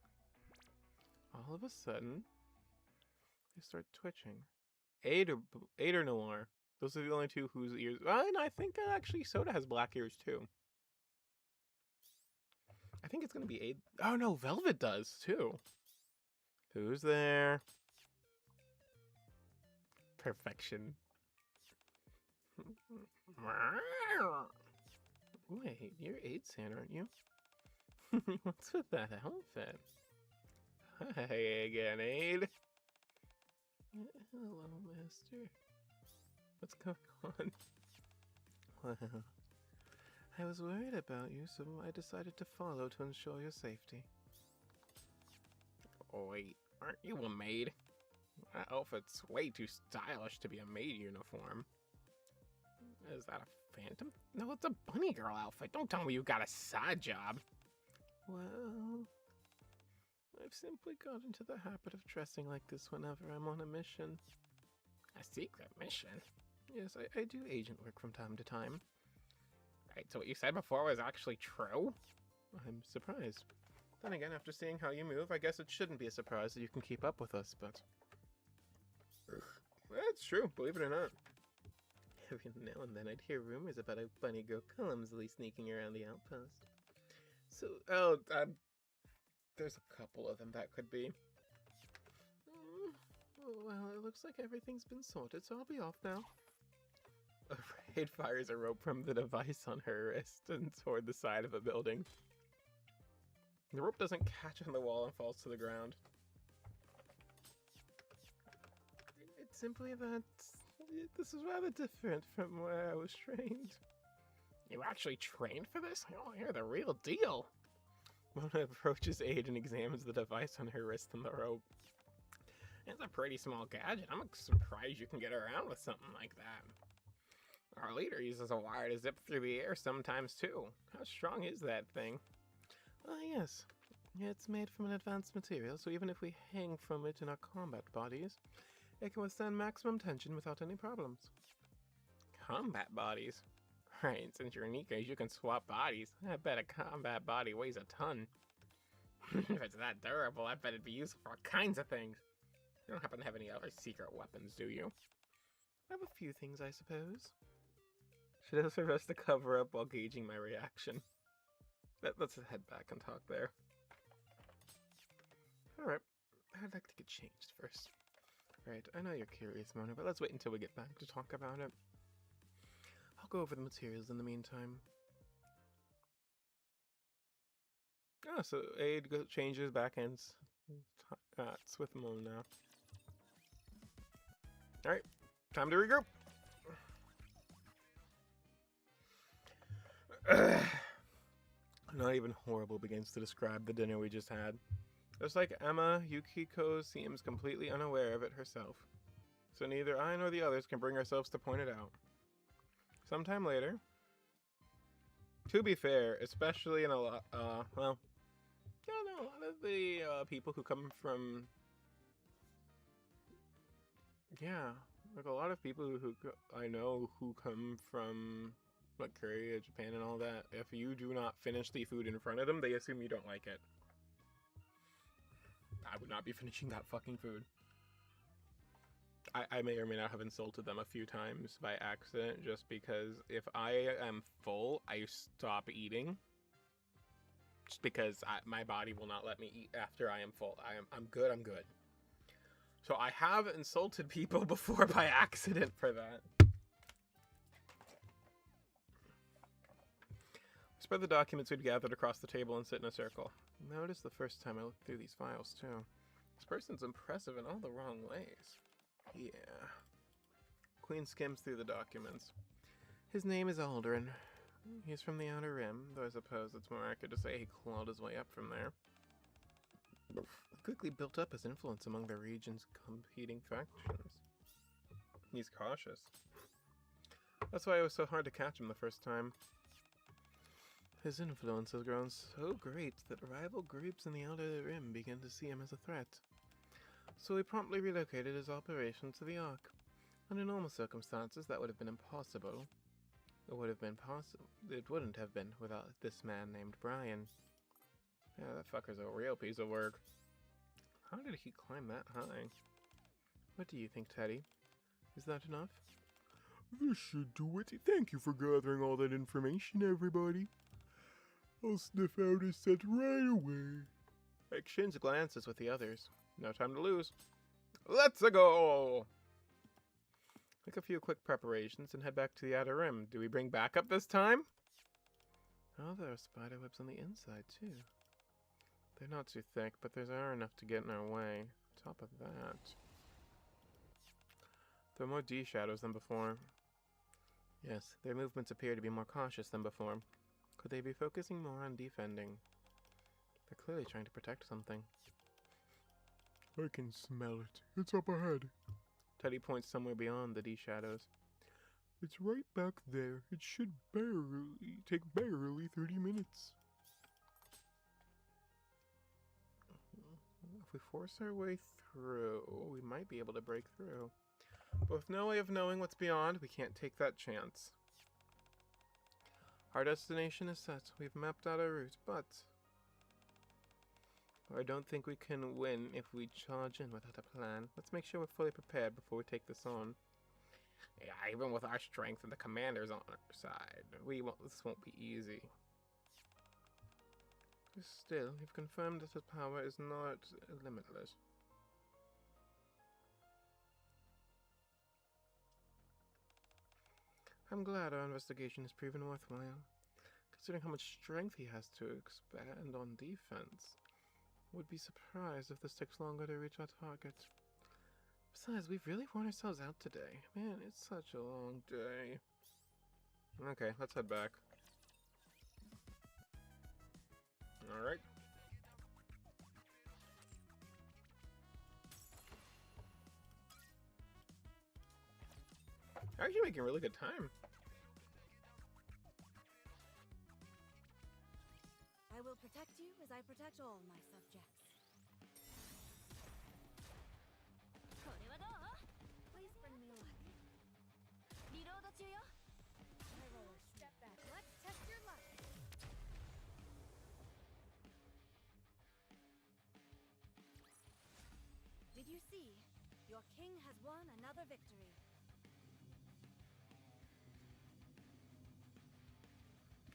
All of a sudden, they start twitching. Aid or Noir. Those are the only two whose ears... and I think actually Soda has black ears too. I think it's going to be Aid... Oh no, Velvet does too. Who's there? Perfection. Wait, you're Aid-san, aren't you? What's with that outfit? Hi again, Aid. Hello, Master. What's going on? Well, I was worried about you, so I decided to follow to ensure your safety. Wait, aren't you a maid? That outfit's way too stylish to be a maid uniform. Is that a phantom? No, it's a bunny girl outfit. Don't tell me you got a side job. Well, I've simply got into the habit of dressing like this whenever I'm on a mission. A secret mission? Yes, I do agent work from time to time. Right, so what you said before was actually true? I'm surprised. Then again, after seeing how you move, I guess it shouldn't be a surprise that you can keep up with us, but... That's true, believe it or not. Every now and then I'd hear rumors about a bunny girl clumsily sneaking around the outpost. So, there's a couple of them that could be. Well, it looks like everything's been sorted, so I'll be off now. Raid fires a rope from the device on her wrist and toward the side of a building. The rope doesn't catch on the wall and falls to the ground. It's simply that this is rather different from where I was trained. You actually trained for this? Oh, you're the real deal. Mona approaches Aid and examines the device on her wrist and the rope. It's a pretty small gadget. I'm surprised you can get around with something like that. Our leader uses a wire to zip through the air sometimes too. How strong is that thing? Yes. It's made from an advanced material, so even if we hang from it in our combat bodies, it can withstand maximum tension without any problems. Combat bodies? Right, since you're Nikke, you can swap bodies. I bet a combat body weighs a ton. If it's that durable, I bet it'd be useful for all kinds of things. You don't happen to have any other secret weapons, do you? I have a few things, I suppose. She does her best to cover up while gauging my reaction. Let's head back and talk there. Alright, I'd like to get changed first. Right, I know you're curious, Mona, but let's wait until we get back to talk about it. I'll go over the materials in the meantime. Oh, so Aid changes back ends. It's with Mona now. Alright, time to regroup. Not even horrible begins to describe the dinner we just had. Just like Emma, Yukiko seems completely unaware of it herself. So neither I nor the others can bring ourselves to point it out. Sometime later. To be fair, especially in a lot, well, yeah, no, a lot of the people who come from, yeah, like a lot of people who I know who come from, like, Korea, Japan, and all that, if you do not finish the food in front of them, they assume you don't like it. I would not be finishing that fucking food. I may or may not have insulted them a few times by accident, just because if I am full, I stop eating. Just because my body will not let me eat after I am full. I'm good, I'm good. So I have insulted people before by accident for that. Spread the documents we'd gathered across the table and sit in a circle. Notice the first time I looked through these files, too. This person's impressive in all the wrong ways. Yeah. Queen skims through the documents. His name is Aldrin. He's from the Outer Rim, though I suppose it's more accurate to say he clawed his way up from there. He quickly built up his influence among the region's competing factions. He's cautious. That's why it was so hard to catch him the first time. His influence has grown so great that rival groups in the Outer Rim begin to see him as a threat. So he promptly relocated his operations to the Ark. Under normal circumstances, that would have been impossible. It wouldn't have been without this man named Brian. Yeah, that fucker's a real piece of work. How did he climb that high? What do you think, Teddy? Is that enough? This should do it. Thank you for gathering all that information, everybody. I'll sniff out a set right away. I exchange glances with the others. No time to lose. Let's go! Make a few quick preparations and head back to the Outer Rim. Do we bring backup this time? Oh, there are spider webs on the inside, too. They're not too thick, but there are enough to get in our way. On top of that, there are more D-shadows than before. Yes, their movements appear to be more cautious than before. Could they be focusing more on defending? They're clearly trying to protect something. I can smell it. It's up ahead. Teddy points somewhere beyond the D-shadows. It's right back there. It should take barely 30 minutes. If we force our way through, we might be able to break through. But with no way of knowing what's beyond, we can't take that chance. Our destination is set. We've mapped out our route, but I don't think we can win if we charge in without a plan. Let's make sure we're fully prepared before we take this on. Yeah, even with our strength and the commanders on our side, this won't be easy. Still, you've confirmed that his power is not limitless. I'm glad our investigation has proven worthwhile. Considering how much strength he has to expand on defense, would be surprised if this takes longer to reach our target. Besides, we've really worn ourselves out today. Man, it's such a long day. Okay, let's head back. Alright. Actually making really good time. I will protect you as I protect all my subjects. Please bring me luck. Reload 中よ. High roller, step back. Let's test your luck. Did you see? Your king has won another victory.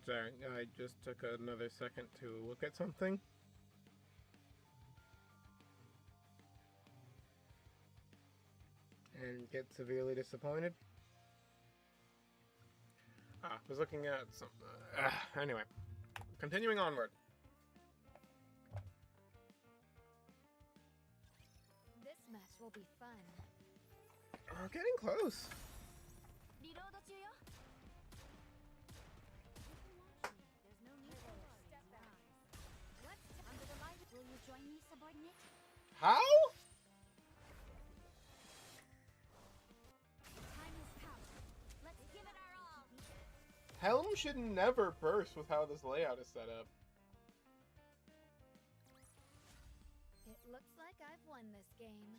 Sorry, I just took another second to look at something. get severely disappointed. I was looking at some... anyway, continuing onward. This match will be fun. We're getting close. Reload 中よ. There's no need for a step back. What? Under the light, will you join me, subordinate? How? Time has come. Let's give it our all. Helm should never burst with how this layout is set up. It looks like I've won this game.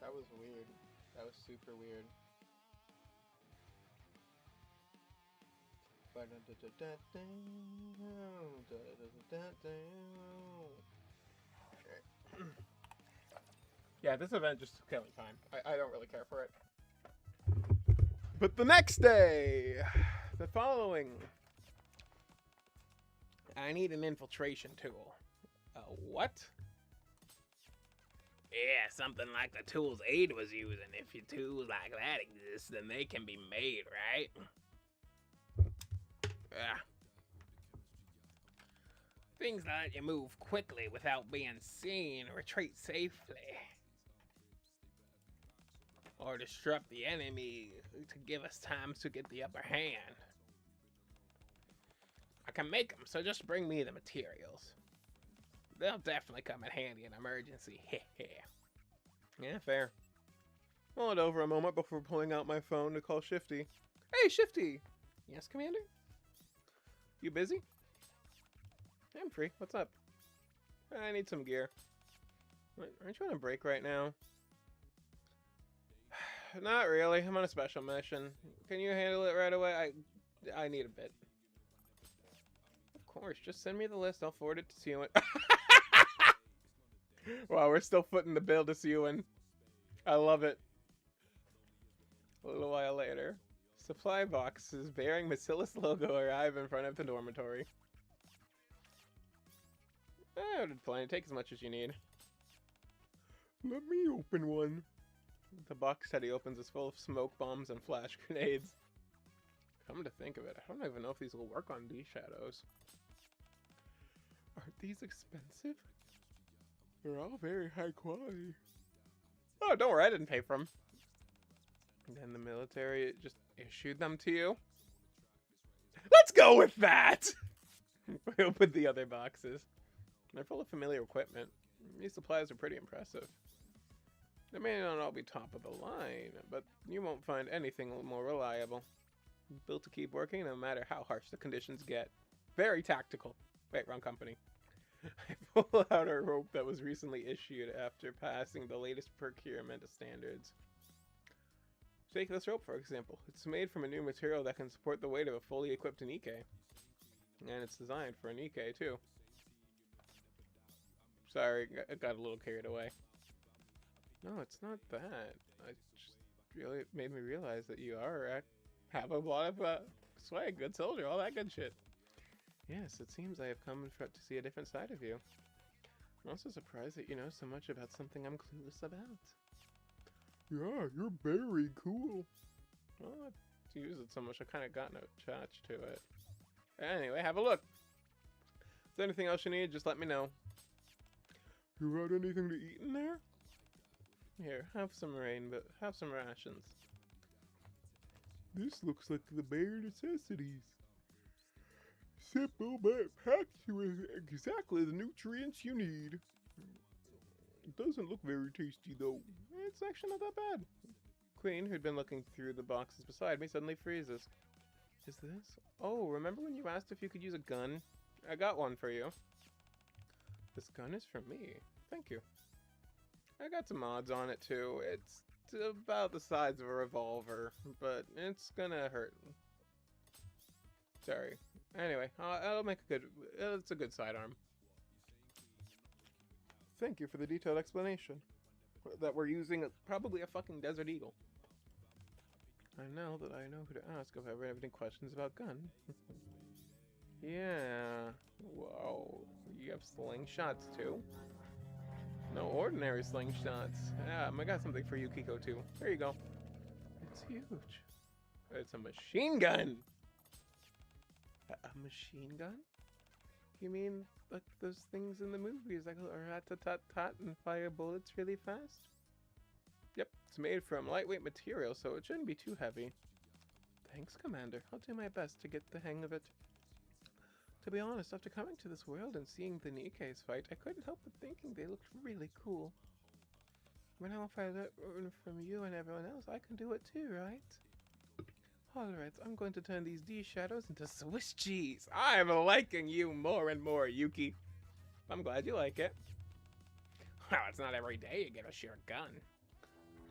That was weird. That was super weird. Okay. Yeah, this event just took killing time. I don't really care for it. But the next day, the following, I need an infiltration tool. What? Yeah, something like the tools Aid was using. If your tools like that exist, then they can be made, right? Yeah. Things that let you move quickly without being seen, retreat safely, or disrupt the enemy to give us time to get the upper hand. I can make them, so just bring me the materials. They'll definitely come in handy in emergency. Yeah, fair. Mull it over a moment before pulling out my phone to call Shifty. Hey, Shifty! Yes, Commander? You busy? I'm free. What's up? I need some gear. Aren't you on a break right now? Not really. I'm on a special mission. Can you handle it right away? I need a bit. Of course. Just send me the list. I'll forward it to Sewan. Wow, we're still footing the bill to Sewan. I love it. A little while later, supply boxes bearing Bacillus logo arrive in front of the dormitory. I would plenty. Take as much as you need. Let me open one. The box Teddy opens is full of smoke bombs and flash grenades. Come to think of it, I don't even know if these will work on these shadows. Aren't these expensive? They're all very high quality. Oh, don't worry, I didn't pay for them. And then the military just issued them to you. Let's go with that! We opened the other boxes. They're full of familiar equipment. These supplies are pretty impressive. They may not all be top of the line, but you won't find anything more reliable. Built to keep working no matter how harsh the conditions get. Very tactical. Wait, wrong company. I pull out a rope that was recently issued after passing the latest procurement standards. Take this rope, for example. It's made from a new material that can support the weight of a fully equipped Nikke. And it's designed for a Nikke, too. Sorry, I got a little carried away. No, it's not that. I just really made me realize that you have a lot of swag, good soldier, all that good shit. Yes, it seems I have come to see a different side of you. I'm also surprised that you know so much about something I'm clueless about. Yeah, you're very cool. Well, I've used it so much I kind of gotten attached to it. Anyway, have a look. If there's anything else you need, just let me know. You got anything to eat in there? Here, have some rations. This looks like the bare necessities. Simple but packed with exactly the nutrients you need. It doesn't look very tasty though. It's actually not that bad. Queen, who'd been looking through the boxes beside me, suddenly freezes. Is this? Oh, remember when you asked if you could use a gun? I got one for you. This gun is for me. Thank you. I got some mods on it too. It's about the size of a revolver, but it's gonna hurt. Sorry. Anyway, I'll make a good. It's a good sidearm. Thank you for the detailed explanation. That we're using probably a fucking Desert Eagle. I know that I know who to ask if I ever have any questions about gun. Yeah. Whoa. You have slingshots too? No ordinary slingshots. I got something for you, Kiko, too. There you go. It's huge. It's a machine gun! A machine gun? You mean like those things in the movies, like rat-tat-tat and fire bullets really fast? Yep, it's made from lightweight material, so it shouldn't be too heavy. Thanks, Commander. I'll do my best to get the hang of it. To be honest, after coming to this world and seeing the Nikke's fight, I couldn't help but thinking they looked really cool. Now if I learn from you and everyone else, I can do it too, right? Alright, I'm going to turn these D shadows into Swiss cheese. I'm liking you more and more, Yuki. I'm glad you like it. Well, it's not every day you get a sheer gun.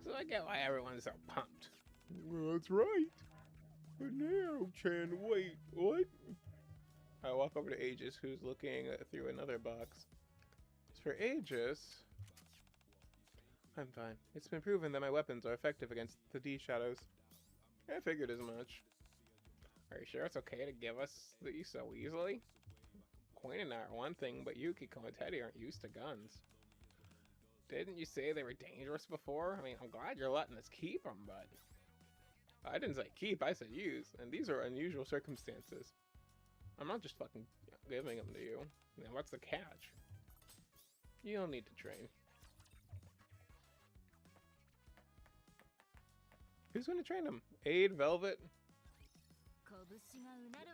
So I get why everyone's so pumped. Well, that's right. But now, Chan, wait, what? I walk over to Aegis, who's looking through another box. As for Aegis, I'm fine. It's been proven that my weapons are effective against the D shadows. I figured as much. Are you sure it's okay to give us these so easily? Queen and I are one thing, but Yukiko and Teddy aren't used to guns. Didn't you say they were dangerous before? I mean, I'm glad you're letting us keep them, but... I didn't say keep, I said use, and these are unusual circumstances. I'm not just fucking giving them to you. Now what's the catch? You'll need to train. Who's gonna train him? Aid, Velvet?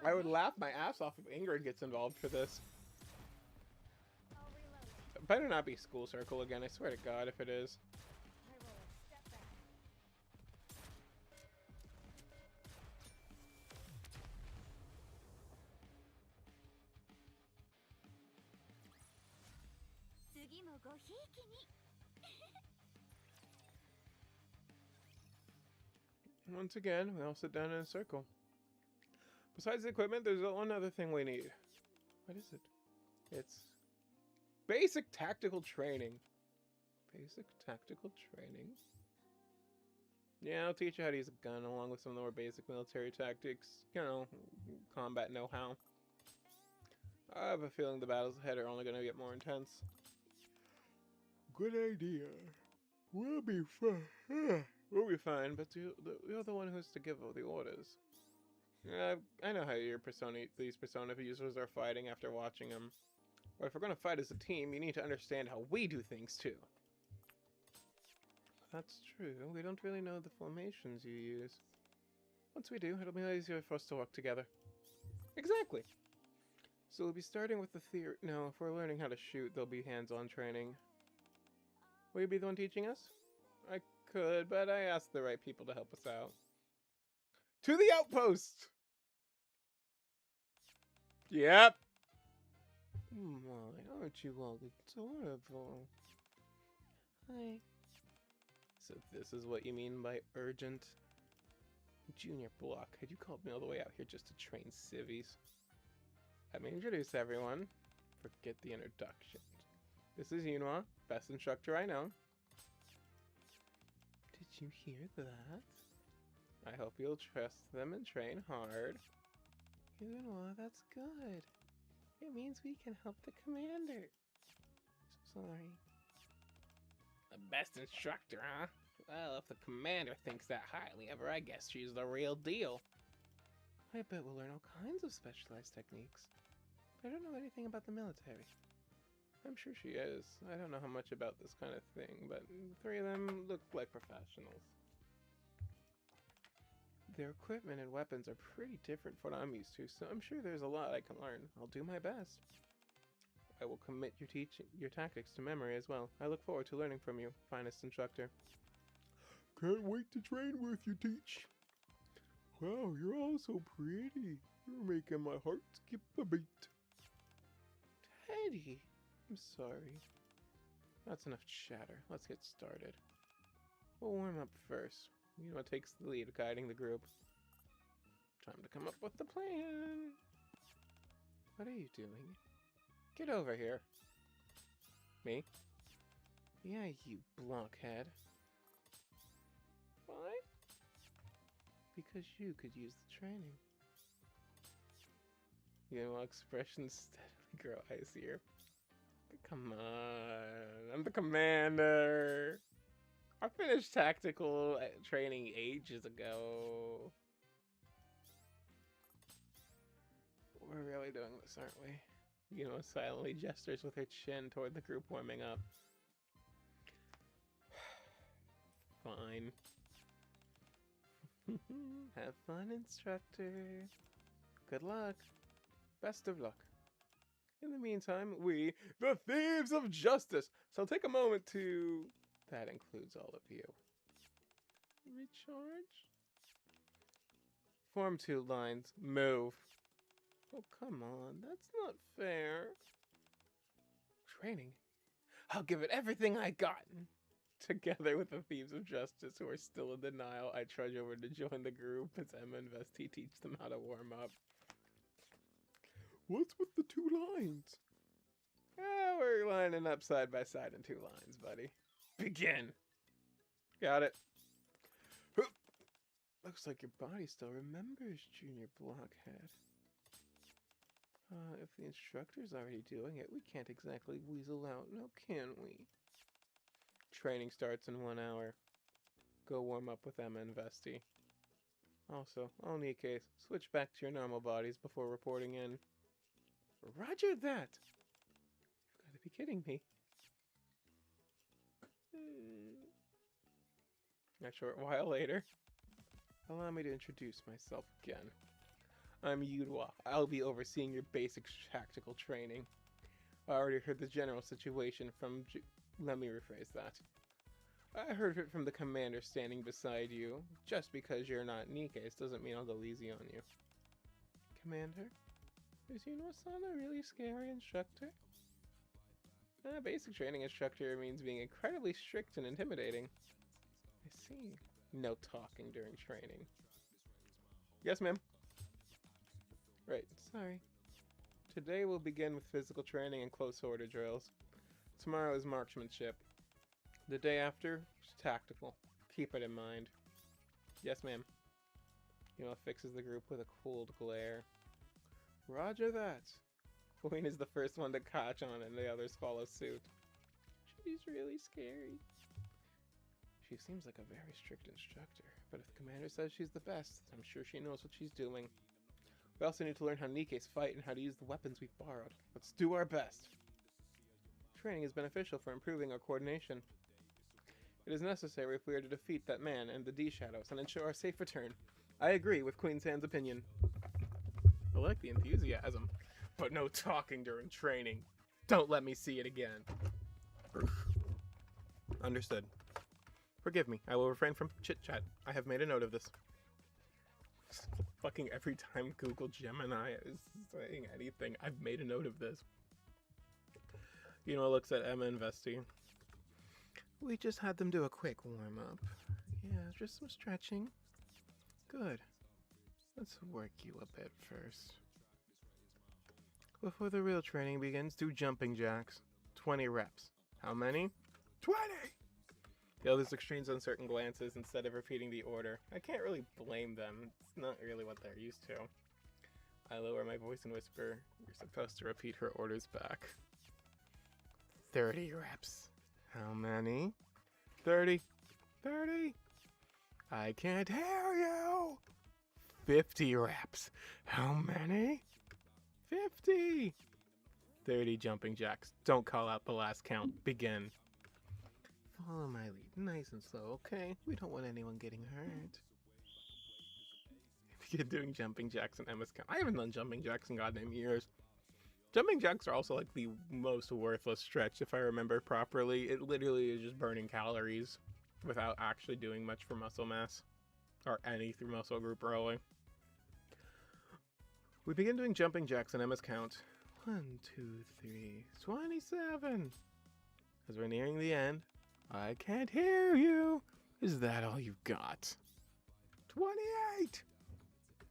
I would laugh my ass off if Ingrid gets involved for this. Better not be School Circle again, I swear to God if it is. Once again, we all sit down in a circle. Besides the equipment, there's one other thing we need. What is it? It's basic tactical training. Basic tactical training? Yeah, I'll teach you how to use a gun along with some of the more basic military tactics. You know, combat know-how. I have a feeling the battles ahead are only going to get more intense. Good idea. We'll be fine. We'll be fine, but you're the one who's to give all the orders. I know how these Persona users are fighting after watching them. But if we're going to fight as a team, you need to understand how we do things too. That's true. We don't really know the formations you use. Once we do, it'll be easier for us to work together. Exactly. So we'll be starting with the theory. No, if we're learning how to shoot, there'll be hands-on training. Will you be the one teaching us? I could, but I asked the right people to help us out. To the outpost! Yep. My, aren't you all adorable? Hi. So this is what you mean by urgent? Junior Block, had you called me all the way out here just to train civvies? Let me introduce everyone. Forget the introduction. This is Yunhua, best instructor I know. Did you hear that? I hope you'll trust them and train hard. Yunhua, that's good. It means we can help the commander. Sorry. The best instructor, huh? Well, if the commander thinks that highly of her, I guess she's the real deal. I bet we'll learn all kinds of specialized techniques. I don't know anything about the military. I'm sure she is. I don't know how much about this kind of thing, but the three of them look like professionals. Their equipment and weapons are pretty different from what I'm used to, so I'm sure there's a lot I can learn. I'll do my best. I will commit your tactics to memory as well. I look forward to learning from you, finest instructor. Can't wait to train with you, Teach. Wow, you're all so pretty. You're making my heart skip a beat. Teddy, I'm sorry. That's enough chatter. Let's get started. We'll warm up first. You know what takes the lead guiding the group. Time to come up with the plan. What are you doing? Get over here. Me? Yeah, you blockhead. Why? Because you could use the training. You know, expressions steadily grow icier. Come on. I'm the commander. I finished tactical training ages ago. We're really doing this, aren't we? Yuna silently gestures with her chin toward the group warming up. Fine. Have fun, instructor. Good luck. Best of luck. In the meantime, we, the Thieves of Justice, shall take a moment to... That includes all of you. Recharge? Form 2 lines. Move. Oh, come on. That's not fair. Training. I'll give it everything I got. Together with the Thieves of Justice, who are still in denial, I trudge over to join the group as Emma and Vesti teach them how to warm up. What's with the 2 lines? We're lining up side by side in 2 lines, buddy. Begin. Got it. Looks like your body still remembers, Junior Blockhead. If the instructor's already doing it, we can't exactly weasel out, now can we? Training starts in 1 hour. Go warm up with Emma and Vesti. Also, all Nikke, switch back to your normal bodies before reporting in. Roger that! You've got to be kidding me. A short while later, allow me to introduce myself again. I'm Yudwa. I'll be overseeing your basic tactical training. I already heard the general situation from let me rephrase that. I heard it from the commander standing beside you. Just because you're not Nikke doesn't mean I'll go easy on you. Commander? Is Yuno-san a really scary instructor? Basic training instructor means being incredibly strict and intimidating. I see. No talking during training. Yes, ma'am. Right, sorry. Today we'll begin with physical training and close order drills. Tomorrow is marksmanship. The day after is tactical. Keep it in mind. Yes, ma'am. Yuno fixes the group with a cold glare. Roger that. Queen is the first one to catch on and the others follow suit. She's really scary. She seems like a very strict instructor, but if the commander says she's the best, I'm sure she knows what she's doing. We also need to learn how Nikkes fight and how to use the weapons we've borrowed. Let's do our best. Training is beneficial for improving our coordination. It is necessary if we are to defeat that man and the D-Shadows and ensure our safe return. I agree with Queen Sand's opinion. I like the enthusiasm, but no talking during training. Don't let me see it again. Understood. Forgive me. I will refrain from chit-chat. I have made a note of this. Fucking every time Google Gemini is saying anything, I've made a note of this. Yuno looks at Emma and Vesti. We just had them do a quick warm-up. Yeah, just some stretching. Good. Let's work you a bit first. Before the real training begins, do jumping jacks. 20 reps. How many? 20! The others exchange uncertain glances instead of repeating the order. I can't really blame them. It's not really what they're used to. I lower my voice and whisper, you're supposed to repeat her orders back. 30 reps. How many? 30. 30. I can't hear you. 50 reps. How many? 50. 30 jumping jacks. Don't call out the last count. Begin. Follow my lead. Nice and slow, okay? We don't want anyone getting hurt. Begin doing jumping jacks and Emma's count. I haven't done jumping jacks in goddamn years. Jumping jacks are also like the most worthless stretch if I remember properly. It literally is just burning calories without actually doing much for muscle mass or any through muscle group rolling. We begin doing jumping jacks on Emma's count. 1, 2, 3, 27. As we're nearing the end, I can't hear you. Is that all you've got? 28.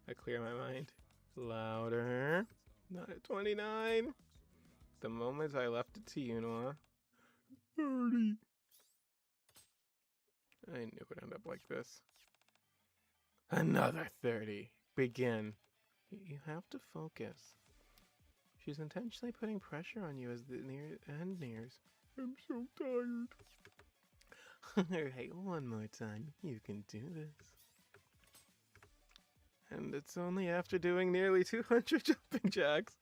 I clear my mind. Louder. Not at 29. The moment I left it to Yuno. 30. I knew it would end up like this. Another 30. Begin. You have to focus. She's intentionally putting pressure on you as the end nears. I'm so tired. Alright, one more time. You can do this. And it's only after doing nearly 200 jumping jacks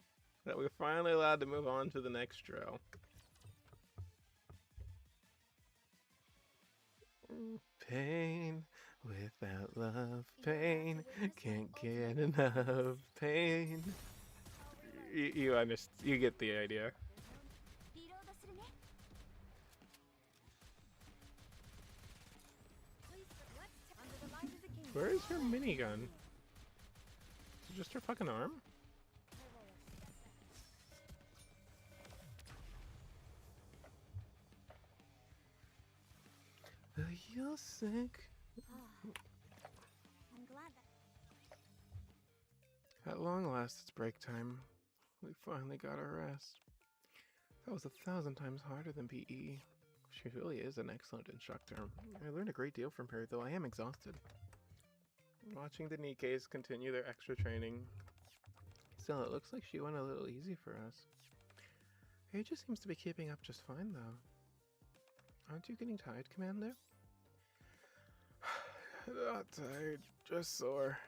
that we're finally allowed to move on to the next drill. Pain without love, pain, can't get enough pain. You understand, you get the idea. リロードするね。 Where is her minigun? Is it just her fucking arm? Are you sick? I'm glad that At long last, it's break time. We finally got our rest. That was 1,000 times harder than PE. She really is an excellent instructor. I learned a great deal from her, though I am exhausted. Watching the Nikkes continue their extra training. Still, it looks like she went a little easy for us. Aegis seems to be keeping up just fine, though. Aren't you getting tired, Commander? Not tired, just sore.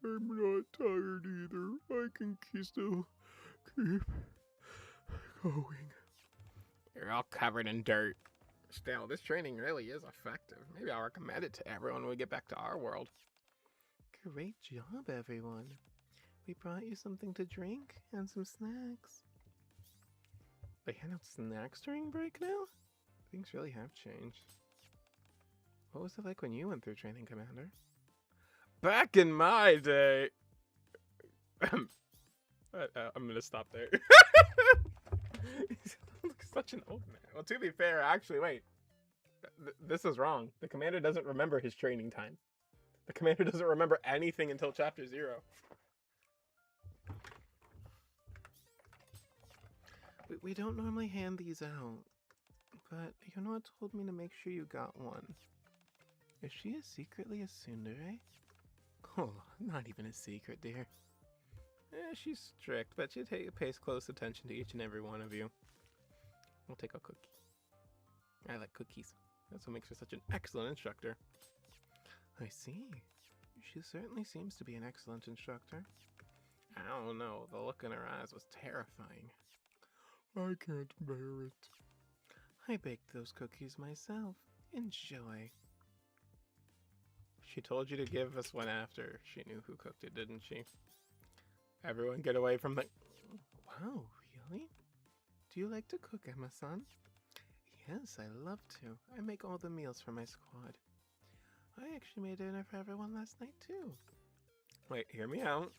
I'm not tired either. I can still keep going. You're all covered in dirt. Still, this training really is effective. Maybe I'll recommend it to everyone when we get back to our world. Great job, everyone. We brought you something to drink and some snacks. They hand out snacks during break now? Things really have changed. What was it like when you went through training, Commander? Back in my day... I'm gonna stop there. He's such an old man. Well, to be fair, actually, wait. This is wrong. The Commander doesn't remember his training time. The Commander doesn't remember anything until Chapter 0. We don't normally hand these out, but Yonoa told me to make sure you got one. Is she secretly a tsundere? Oh, not even a secret, dear. She's strict, but she pays close attention to each and every one of you. We'll take a cookie. I like cookies. That's what makes her such an excellent instructor. I see. She certainly seems to be an excellent instructor. I don't know, the look in her eyes was terrifying. I can't bear it. I baked those cookies myself. Enjoy. She told you to give us one after she knew who cooked it, didn't she? Everyone get away from the... Wow, really? Do you like to cook, Emma-san? Yes, I love to. I make all the meals for my squad. I actually made dinner for everyone last night, too. Wait, hear me out.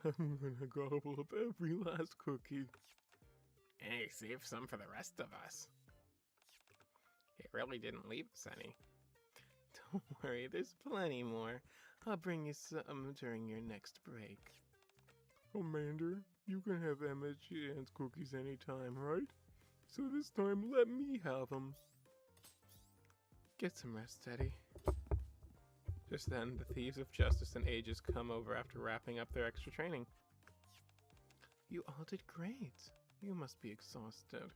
I'm gonna gobble up every last cookie. Hey, save some for the rest of us. It really didn't leave us any. Don't worry, there's plenty more. I'll bring you some during your next break. Commander, you can have Emma Jan's cookies anytime, right? So this time, let me have them. Get some rest, Teddy. Just then, the Thieves of Justice and Aegis come over after wrapping up their extra training. You all did great. You must be exhausted.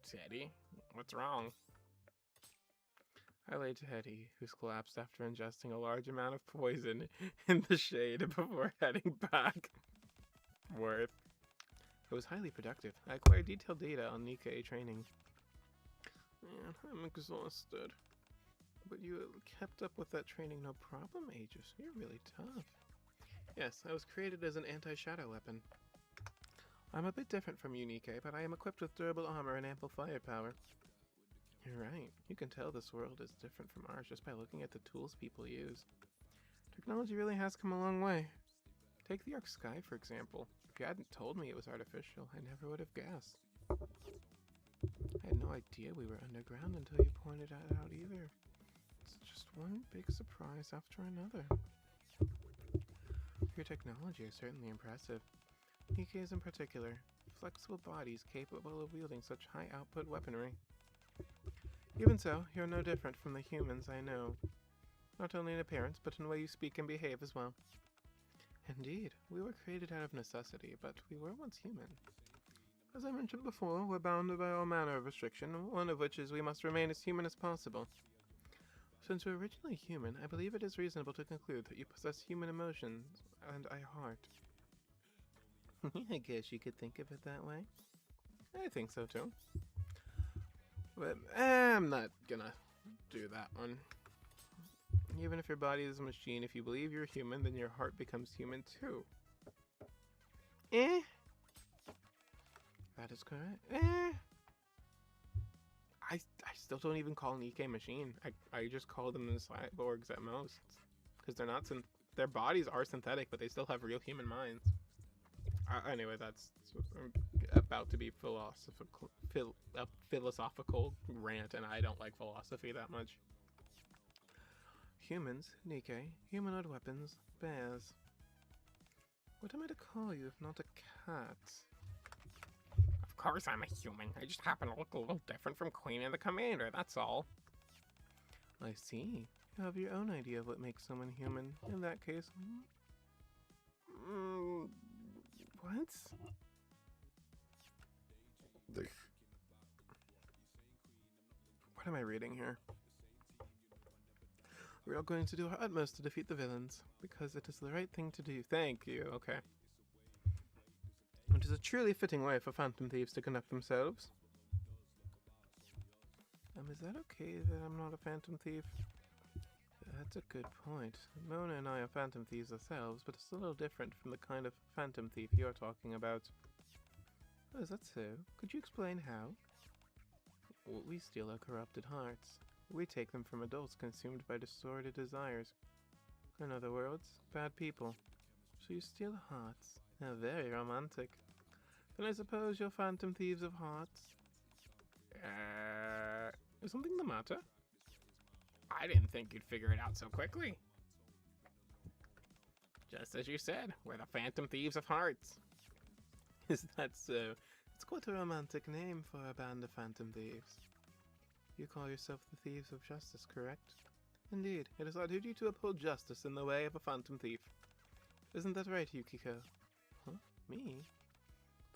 Teddy, what's wrong? I laid Teddy, who's collapsed after ingesting a large amount of poison, in the shade before heading back. Worth. It was highly productive. I acquired detailed data on Nikke training. Man, I'm exhausted. But you kept up with that training no problem, Aegis. You're really tough. Yes, I was created as an anti-shadow weapon. I'm a bit different from you, Nikke, but I am equipped with durable armor and ample firepower. You're right. You can tell this world is different from ours just by looking at the tools people use. Technology really has come a long way. Take the Arc Sky, for example. If you hadn't told me it was artificial, I never would have guessed. I had no idea we were underground until you pointed it out either. It's just one big surprise after another. Your technology is certainly impressive. Nikke's in particular. Flexible bodies capable of wielding such high-output weaponry. Even so, you're no different from the humans I know. Not only in appearance, but in the way you speak and behave as well. Indeed, we were created out of necessity, but we were once human. As I mentioned before, we're bound by all manner of restriction, one of which is we must remain as human as possible. Since we're originally human, I believe it is reasonable to conclude that you possess human emotions and a heart. I guess you could think of it that way. I think so too. But I'm not gonna do that one. Even if your body is a machine, if you believe you're human, then your heart becomes human too. That is correct. I still don't even call Nikke machine. I just call them the cyborgs at most. Because they're not their bodies are synthetic, but they still have real human minds. Anyway, that's about to be a philosophical rant, and I don't like philosophy that much. Humans, Nikke, humanoid weapons, bears. What am I to call you if not a cat? Of course I'm a human. I just happen to look a little different from Queen and the Commander, that's all. I see. You have your own idea of what makes someone human. In that case... what? What am I reading here? We're all going to do our utmost to defeat the villains, because it is the right thing to do. Thank you, okay. It is a truly fitting way for phantom thieves to conduct themselves. Is that okay that I'm not a phantom thief? That's a good point. Mona and I are phantom thieves ourselves, but it's a little different from the kind of phantom thief you're talking about. Oh, is that so? Could you explain how? Well, we steal our corrupted hearts. We take them from adults consumed by distorted desires. In other words, bad people. So you steal hearts. How very romantic. Then I suppose you're phantom thieves of hearts? Is something the matter? I didn't think you'd figure it out so quickly. Just as you said, we're the Phantom Thieves of Hearts. Is that so? It's quite a romantic name for a band of phantom thieves. You call yourself the Thieves of Justice, correct? Indeed, it is our duty to uphold justice in the way of a phantom thief. Isn't that right, Yukiko? Huh? Me?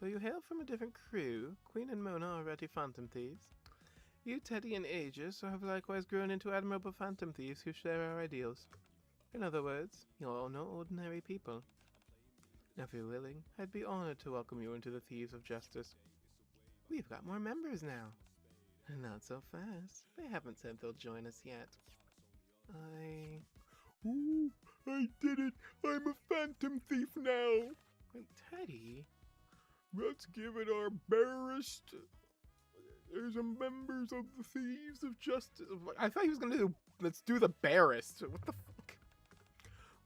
Though you hail from a different crew, Queen and Mona are already phantom thieves. You, Teddy, and Aegis have likewise grown into admirable phantom thieves who share our ideals. In other words, you're all no ordinary people. If you're willing, I'd be honored to welcome you into the Thieves of Justice. We've got more members now. Not so fast. They haven't said they'll join us yet. Ooh, I did it! I'm a phantom thief now! Wait, Teddy? Let's give it our barest... There's some members of the Thieves of Justice. I thought he was gonna do, let's do the barest. What the fuck?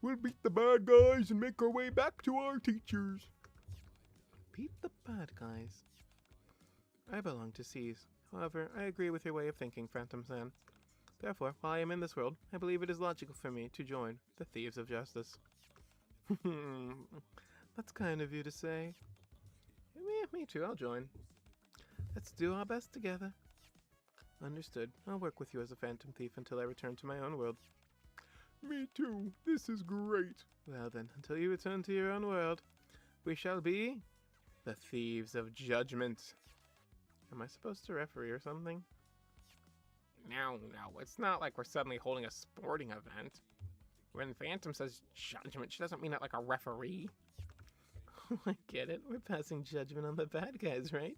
We'll beat the bad guys and make our way back to our teachers. Beat the bad guys? I belong to Seas. However, I agree with your way of thinking, Phantom-san. Therefore, while I am in this world, I believe it is logical for me to join the Thieves of Justice. That's kind of you to say. Me too, I'll join. Let's do our best together. Understood. I'll work with you as a phantom thief until I return to my own world. Me too. This is great. Well then, until you return to your own world, we shall be the Thieves of Judgment. Am I supposed to referee or something? No, it's not like we're suddenly holding a sporting event. When Phantom says judgment, she doesn't mean it like a referee. Oh, I get it. We're passing judgment on the bad guys, right?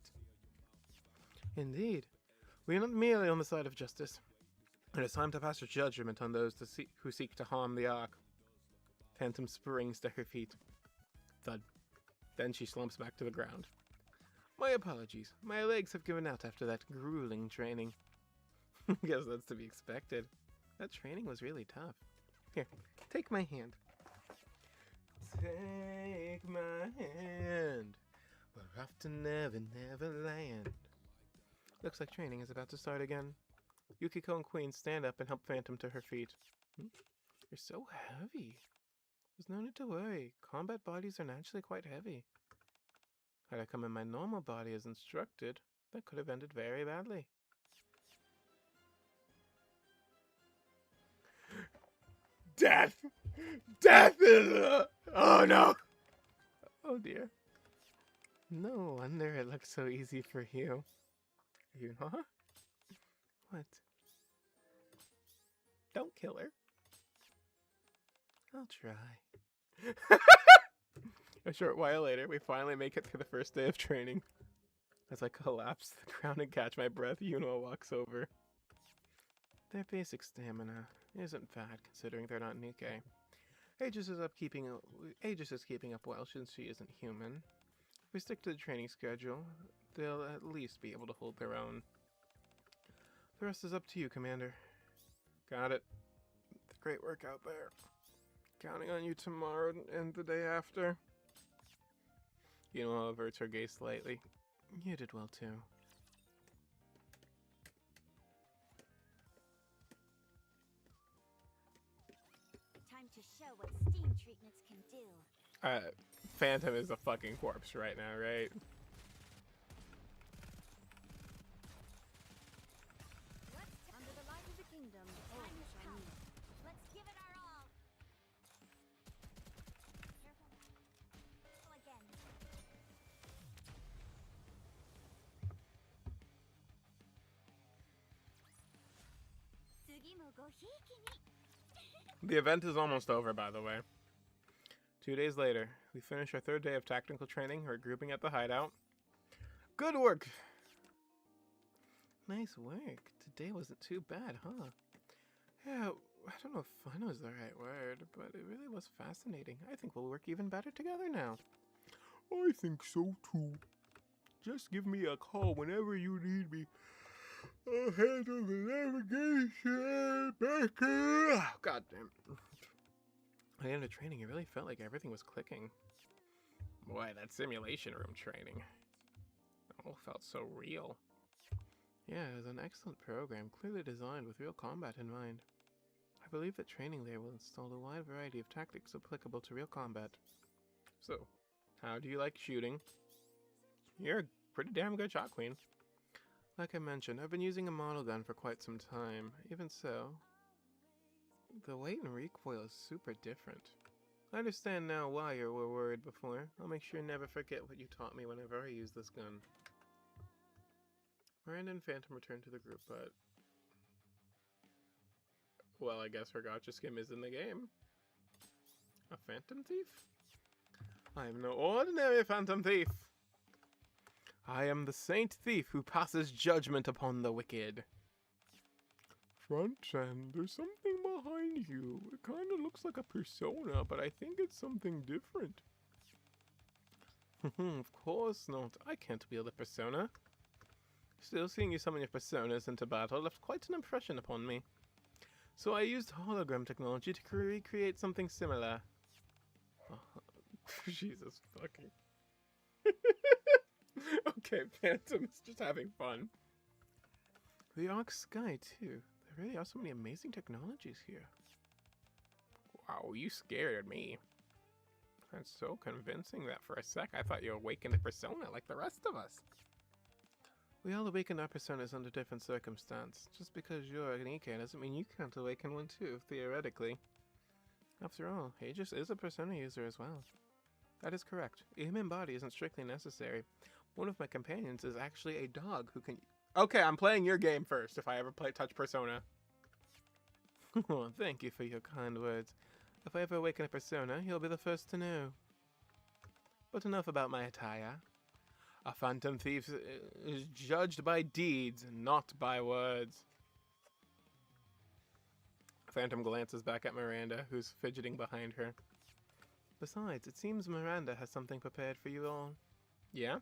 Indeed. We are not merely on the side of justice. It is time to pass judgment on those who seek to harm the Ark. Phantom springs to her feet. Thud. Then she slumps back to the ground. My apologies. My legs have given out after that grueling training. Guess that's to be expected. That training was really tough. Here, take my hand. Take my hand. We're off to Never Land. Looks like training is about to start again. Yukiko and Queen stand up and help Phantom to her feet. You're so heavy. There's no need to worry. Combat bodies are naturally quite heavy. Had I come in my normal body as instructed, that could have ended very badly. Death! Death is Oh no! Oh dear. No wonder it looks so easy for you. You know? What? Don't kill her. I'll try. A short while later, we finally make it through the first day of training. As I collapse to the ground and catch my breath, Yuno walks over. Their basic stamina isn't bad considering they're not Nikke. Aegis is keeping up well since she isn't human. If we stick to the training schedule, they'll at least be able to hold their own. The rest is up to you, Commander. Got it. Great work out there. Counting on you tomorrow and the day after. Yuno averts her gaze slightly. You did well too. Time to show what steam treatments can do. Phantom is a fucking corpse right now, right? Under the light of the kingdom. Time has come. Let's give it our all. Careful. Again. The event is almost over, by the way. 2 days later, we finish our third day of tactical training, regrouping at the hideout. Good work! Nice work. Today wasn't too bad, huh? Yeah, I don't know if fun was the right word, but it really was fascinating. I think we'll work even better together now. I think so too. Just give me a call whenever you need me. I'll handle the navigation back here. God damn. At the end of training, it really felt like everything was clicking. Boy, that simulation room training. It all felt so real. Yeah, it was an excellent program, clearly designed with real combat in mind. I believe that training there will install a wide variety of tactics applicable to real combat. So, how do you like shooting? You're a pretty damn good shot queen. Like I mentioned, I've been using a model gun for quite some time. Even so, the weight and recoil is super different. I understand now why you were worried before. I'll make sure you never forget what you taught me whenever I use this gun. Miranda and Phantom returned to the group, but... well, I guess her gotcha skim is in the game. A phantom thief? I am no ordinary phantom thief! I am the saint thief who passes judgment upon the wicked. Frontline, there's something behind you. It kind of looks like a persona, but I think it's something different. Of course not. I can't wield a persona. Still, seeing you summon your personas into battle left quite an impression upon me. So I used hologram technology to recreate something similar. Oh, Jesus fucking... Okay, Phantom is just having fun. The Arc Sky, too. There really are so many amazing technologies here. Wow, you scared me. That's so convincing that for a sec I thought you awakened a persona like the rest of us. We all awaken our personas under different circumstance. Just because you're an Nikke doesn't mean you can't awaken one too, theoretically. After all, Aegis is a persona user as well. That is correct. A human body isn't strictly necessary. One of my companions is actually a dog who can... Okay, I'm playing your game first if I ever touch Persona. Oh, thank you for your kind words. If I ever awaken a Persona, you'll be the first to know. But enough about my attire. A phantom thief is judged by deeds, not by words. Phantom glances back at Miranda, who's fidgeting behind her. Besides, it seems Miranda has something prepared for you all. Yeah?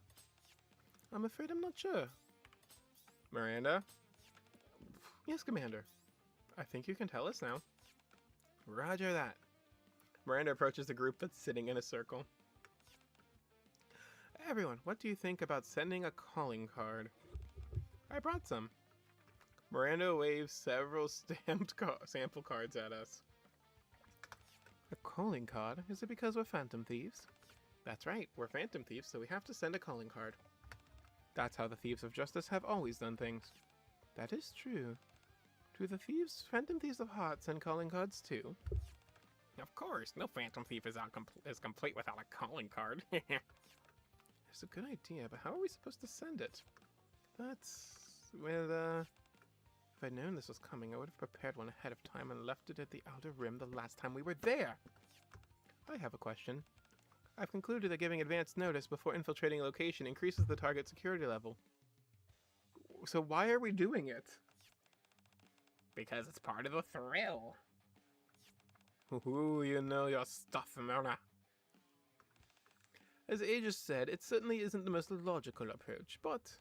I'm afraid I'm not sure. Miranda? Yes, Commander. I think you can tell us now. Roger that. Miranda approaches the group that's sitting in a circle. Everyone, what do you think about sending a calling card? I brought some. Miranda waves several stamped sample cards at us. A calling card? Is it because we're phantom thieves? That's right, we're phantom thieves, so we have to send a calling card. That's how the Thieves of Justice have always done things. That is true. Do the phantom thieves of heart send calling cards too? Of course, no Phantom Thief is complete without a calling card. It's a good idea, but how are we supposed to send it? Well, if I'd known this was coming, I would have prepared one ahead of time and left it at the Outer Rim the last time we were there. I have a question. I've concluded that giving advance notice before infiltrating a location increases the target security level. So why are we doing it? Because it's part of the thrill. Ooh, you know your stuff, Mona. As Aegis said, it certainly isn't the most logical approach, but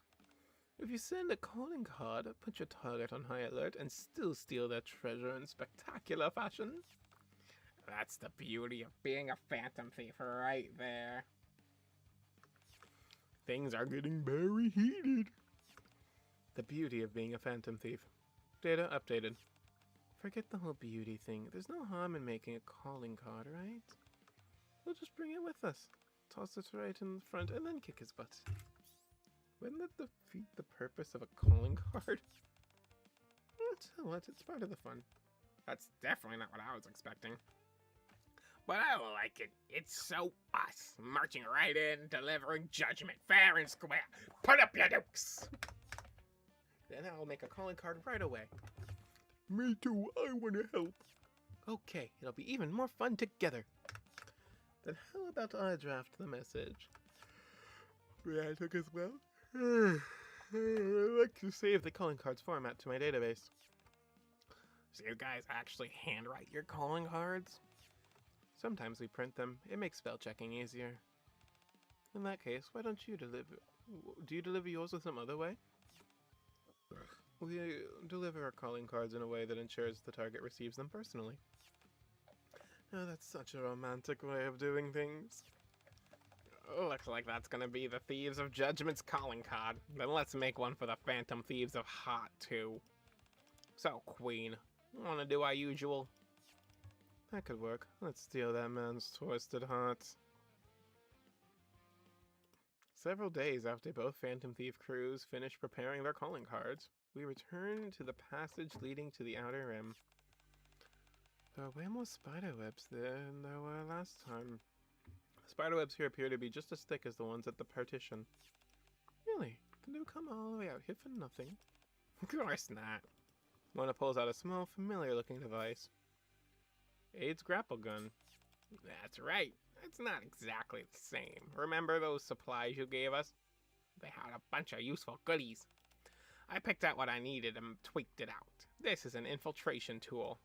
if you send a calling card, put your target on high alert, and still steal their treasure in spectacular fashion. That's the beauty of being a Phantom Thief right there. Things are getting very heated. The beauty of being a Phantom Thief. Data updated. Forget the whole beauty thing. There's no harm in making a calling card, right? We'll just bring it with us. Toss it right in the front and then kick his butt. Wouldn't that defeat the purpose of a calling card? So what? It's part of the fun. That's definitely not what I was expecting. But I like it. It's so us. Marching right in, delivering judgment fair and square. Put up your dukes! Then I'll make a calling card right away. Me too, I want to help. Okay, it'll be even more fun together. Then how about I draft the message? May I look as well? I'd like to save the calling cards format to my database. So you guys actually handwrite your calling cards? Sometimes we print them. It makes spell checking easier. In that case, why don't you deliver... Do you deliver yours with some other way? We deliver our calling cards in a way that ensures the target receives them personally. Oh, that's such a romantic way of doing things. Looks like that's gonna be the Thieves of Judgment's calling card. Then let's make one for the Phantom Thieves of Heart, too. So, Queen, wanna do our usual? That could work. Let's steal that man's twisted heart. Several days after both Phantom Thief crews finished preparing their calling cards, we return to the passage leading to the Outer Rim. There are way more spiderwebs there than there were last time. The spiderwebs here appear to be just as thick as the ones at the partition. Really? Did you come all the way out here for nothing? Of course not. Mona pulls out a small, familiar-looking device. Aid's grapple gun. That's right. It's not exactly the same. Remember those supplies you gave us? They had a bunch of useful goodies. I picked out what I needed and tweaked it out. This is an infiltration tool.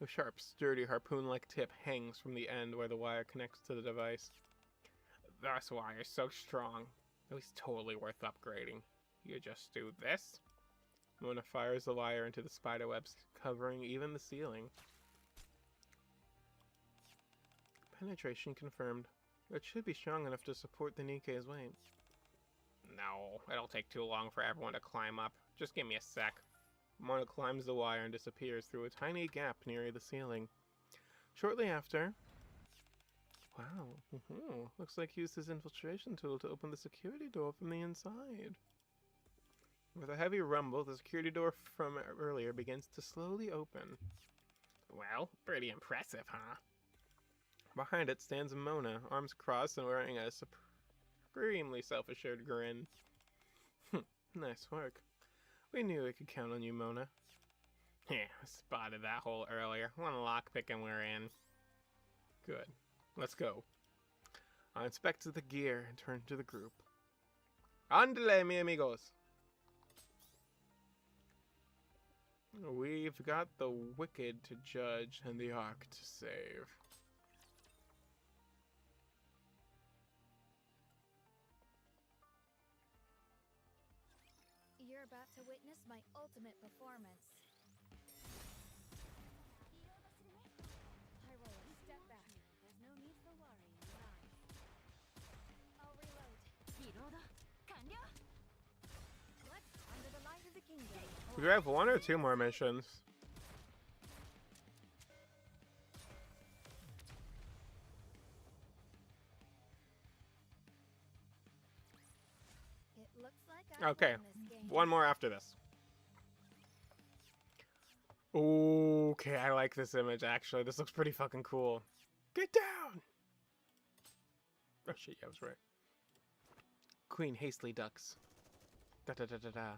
The sharp, sturdy harpoon-like tip hangs from the end where the wire connects to the device. This wire's so strong. It was totally worth upgrading. You just do this. Mona fires the wire into the spiderwebs, covering even the ceiling. Penetration confirmed. It should be strong enough to support the Nikke's weight. No, it'll take too long for everyone to climb up. Just give me a sec. Mona climbs the wire and disappears through a tiny gap near the ceiling. Shortly after... Wow, looks like he used his infiltration tool to open the security door from the inside. With a heavy rumble, the security door from earlier begins to slowly open. Well, pretty impressive, huh? Behind it stands Mona, arms crossed and wearing a supremely self-assured grin. Nice work. We knew we could count on you, Mona. Yeah, spotted that hole earlier. One lockpick and we're in. Good. Let's go. I inspected the gear and turned to the group. Andale, mi amigos! We've got the wicked to judge and the Ark to save. You're about to witness my ultimate performance. Hyrule, step back. There's no need for worry in your eyes. I'll reload. What's under the light of the kingdom? We have 1 or 2 more missions. It looks like I Okay, won this game. 1 more after this. Okay, I like this image, actually. This looks pretty fucking cool. Get down! Oh shit, yeah, I was right. Queen hastily ducks. Da-da-da-da-da.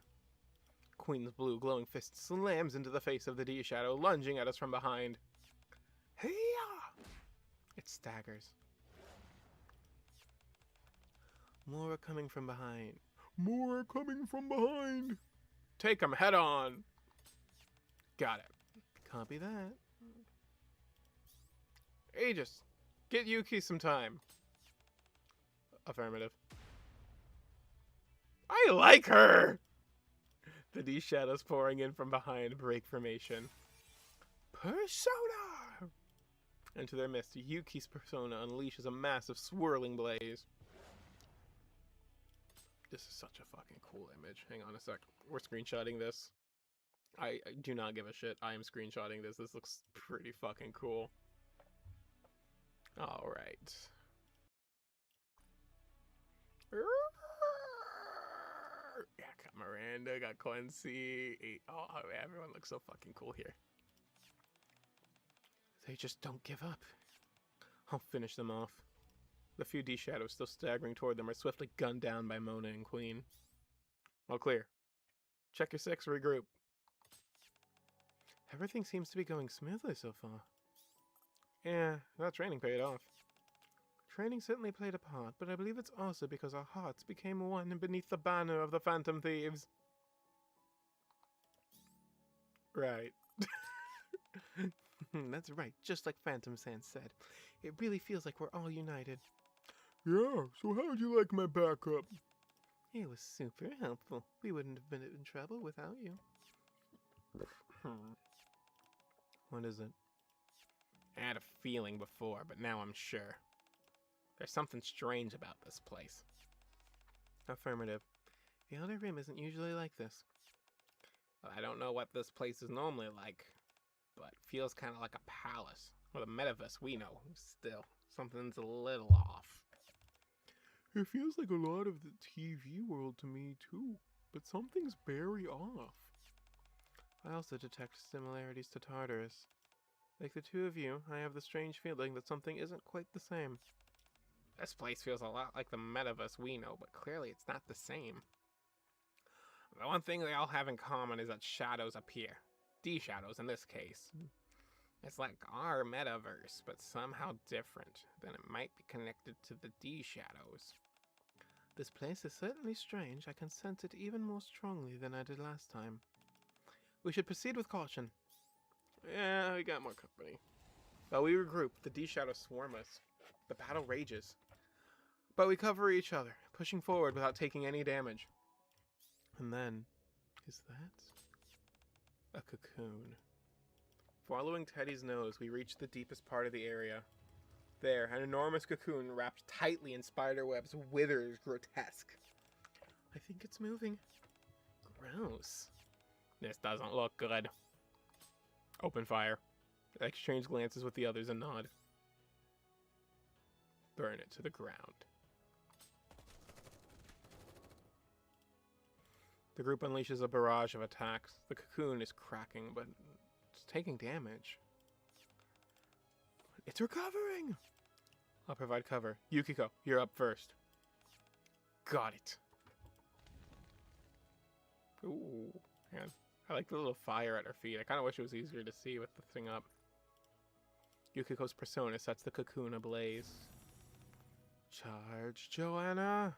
Queen's blue glowing fist slams into the face of the D-Shadow, lunging at us from behind. Hey-ya! It staggers. More are coming from behind. More are coming from behind. Take 'em head on! Got it. Copy that. Aegis, get Yuki some time. Affirmative. I like her! The D-Shadows pouring in from behind break formation. Persona! Into their midst, Yuki's persona unleashes a massive swirling blaze. This is such a fucking cool image. Hang on a sec. We're screenshotting this. I do not give a shit. I am screenshotting this. This looks pretty fucking cool. Alright. Yeah, got Miranda, got Quincy. Oh, everyone looks so fucking cool here. They just don't give up. I'll finish them off. The few D-Shadows still staggering toward them are swiftly gunned down by Mona and Queen. All clear. Check your six, regroup. Everything seems to be going smoothly so far. Yeah, that training paid off. Training certainly played a part, but I believe it's also because our hearts became one beneath the banner of the Phantom Thieves. Right. That's right, just like Phantom Sans said. It really feels like we're all united. Yeah, so how'd you like my backup? It was super helpful. We wouldn't have been in trouble without you. What is it? I had a feeling before, but now I'm sure. There's something strange about this place. Affirmative. The Outer Rim isn't usually like this. Well, I don't know what this place is normally like, but feels kind of like a palace. Or the metaverse we know. Still, something's a little off. It feels like a lot of the TV world to me, too. But something's very off. I also detect similarities to Tartarus. Like the two of you, I have the strange feeling that something isn't quite the same. This place feels a lot like the metaverse we know, but clearly it's not the same. The one thing they all have in common is that shadows appear. D-shadows in this case. It's like our metaverse, but somehow different. Then it might be connected to the D-shadows. This place is certainly strange. I can sense it even more strongly than I did last time. We should proceed with caution. Yeah, we got more company. While we regroup, the D-shadows swarm us. The battle rages. But we cover each other, pushing forward without taking any damage. And then, is that a cocoon? Following Teddy's nose, we reach the deepest part of the area. There, an enormous cocoon wrapped tightly in spider webs withers grotesque. I think it's moving. Gross. This doesn't look good. Open fire. Exchange glances with the others and nod. Burn it to the ground. The group unleashes a barrage of attacks. The cocoon is cracking, but it's taking damage. It's recovering! I'll provide cover. Yukiko, you're up first. Got it. Ooh, man. I like the little fire at her feet. I kind of wish it was easier to see with the thing up. Yukiko's persona sets the cocoon ablaze. Charge, Joanna!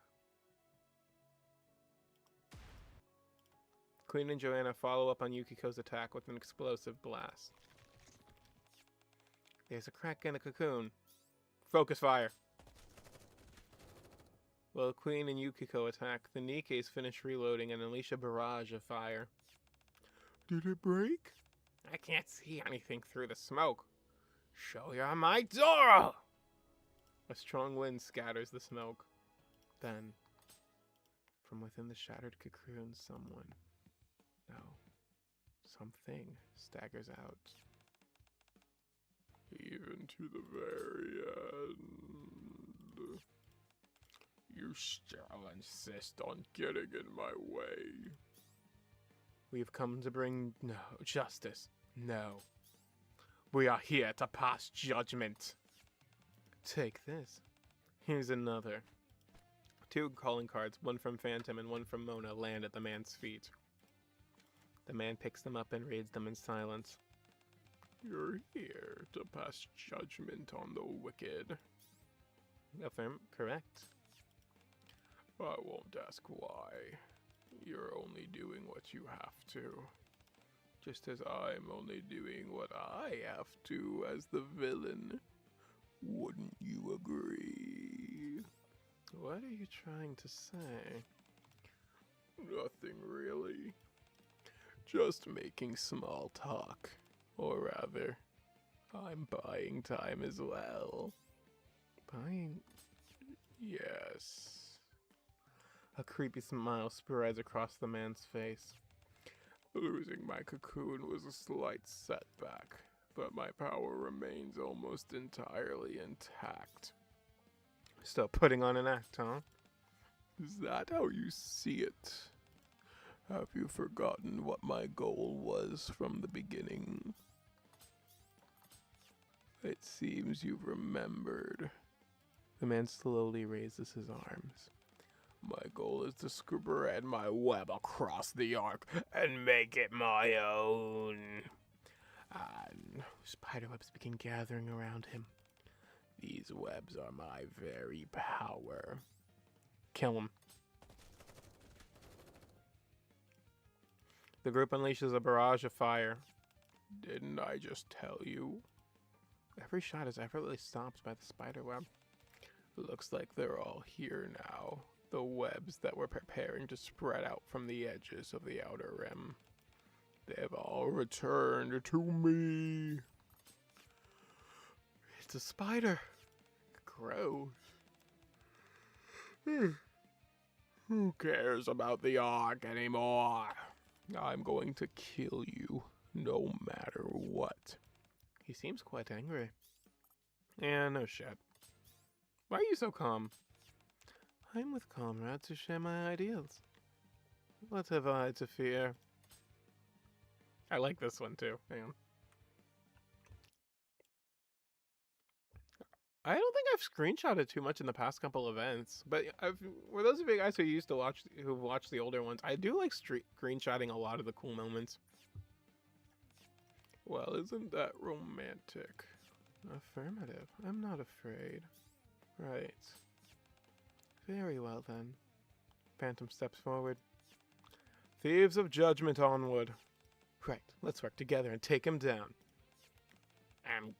Queen and Joanna follow up on Yukiko's attack with an explosive blast. There's a crack in the cocoon. Focus fire. While Queen and Yukiko attack, the Nikkes finish reloading and unleash a barrage of fire. Did it break? I can't see anything through the smoke. Show your might, Zoro! A strong wind scatters the smoke. Then, from within the shattered cocoon, something staggers out. Even to the very end. You still insist on getting in my way. We've come to bring justice. No. We are here to pass judgment. Take this. Here's another. 2 calling cards, one from Phantom and one from Mona, land at the man's feet. The man picks them up and reads them in silence. You're here to pass judgment on the wicked. Affirm, correct. I won't ask why. You're only doing what you have to. Just as I'm only doing what I have to as the villain. Wouldn't you agree? What are you trying to say? Nothing really. Just making small talk. Or rather, I'm buying time as well. Buying? Yes. A creepy smile spreads across the man's face. Losing my cocoon was a slight setback, but my power remains almost entirely intact. Still putting on an act, huh? Is that how you see it? Have you forgotten what my goal was from the beginning? It seems you've remembered. The man slowly raises his arms. My goal is to spread my web across the arc and make it my own. And spiderwebs begin gathering around him. These webs are my very power. Kill him. The group unleashes a barrage of fire. Didn't I just tell you? Every shot is effortlessly stopped by the spiderweb. Looks like they're all here now. The webs that were preparing to spread out from the edges of the outer rim. They've all returned to me. It's a spider. Gross. Who cares about the Ark anymore? I'm going to kill you, no matter what. He seems quite angry. Yeah, no shit. Why are you so calm? I'm with comrades who share my ideals. What have I to fear? I like this one too. Hang on. I don't think I've screenshotted too much in the past couple events, but for those of you guys who've watched the older ones, I do like screenshotting a lot of the cool moments. Well, isn't that romantic? Affirmative. I'm not afraid. Right. Very well then. Phantom steps forward. Thieves of judgment onward. Right, let's work together and take him down. I'm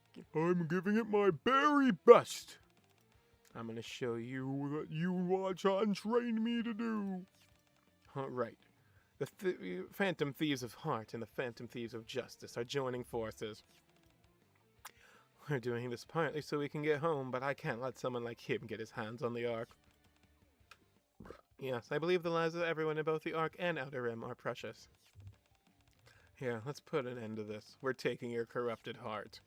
giving it my very best. I'm gonna show you. What you watch on train me to do. Right. The Phantom Thieves of Heart and the Phantom Thieves of Justice are joining forces. We're doing this partly so we can get home, but I can't let someone like him get his hands on the Ark. Yes, I believe the lives of everyone in both the Ark and Outer Rim are precious. Here, let's put an end to this. We're taking your corrupted heart.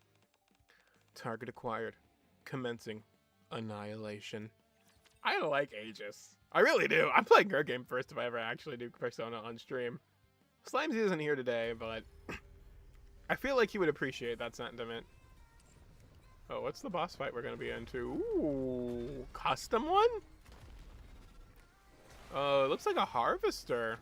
Target acquired. Commencing annihilation. I like Aegis. I really do. I'm playing her game first if I ever actually do Persona on stream. Slimesy isn't here today, but I feel like he would appreciate that sentiment. Oh, what's the boss fight we're going to be into? Ooh, custom one? Oh, it looks like a harvester.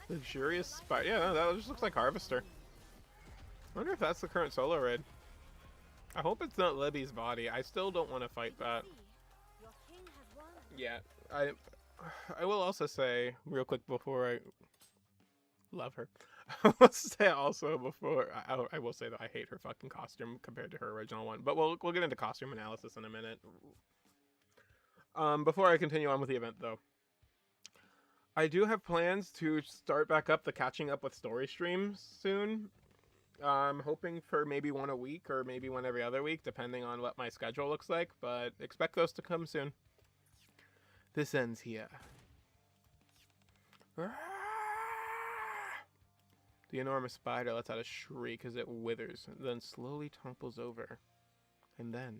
Luxurious spot. Yeah, that just looks like harvester. I wonder if that's the current solo raid. I hope it's not Libby's body. I still don't want to fight that. Your king has won. Yeah, I will also say real quick before I love her. I will say also before I will say that I hate her fucking costume compared to her original one. But we'll get into costume analysis in a minute. Before I continue on with the event though, I do have plans to start back up the catching up with story streams soon. I'm hoping for maybe one a week or maybe one every other week, depending on what my schedule looks like, but expect those to come soon. This ends here. The enormous spider lets out a shriek as it withers, then slowly topples over. And then,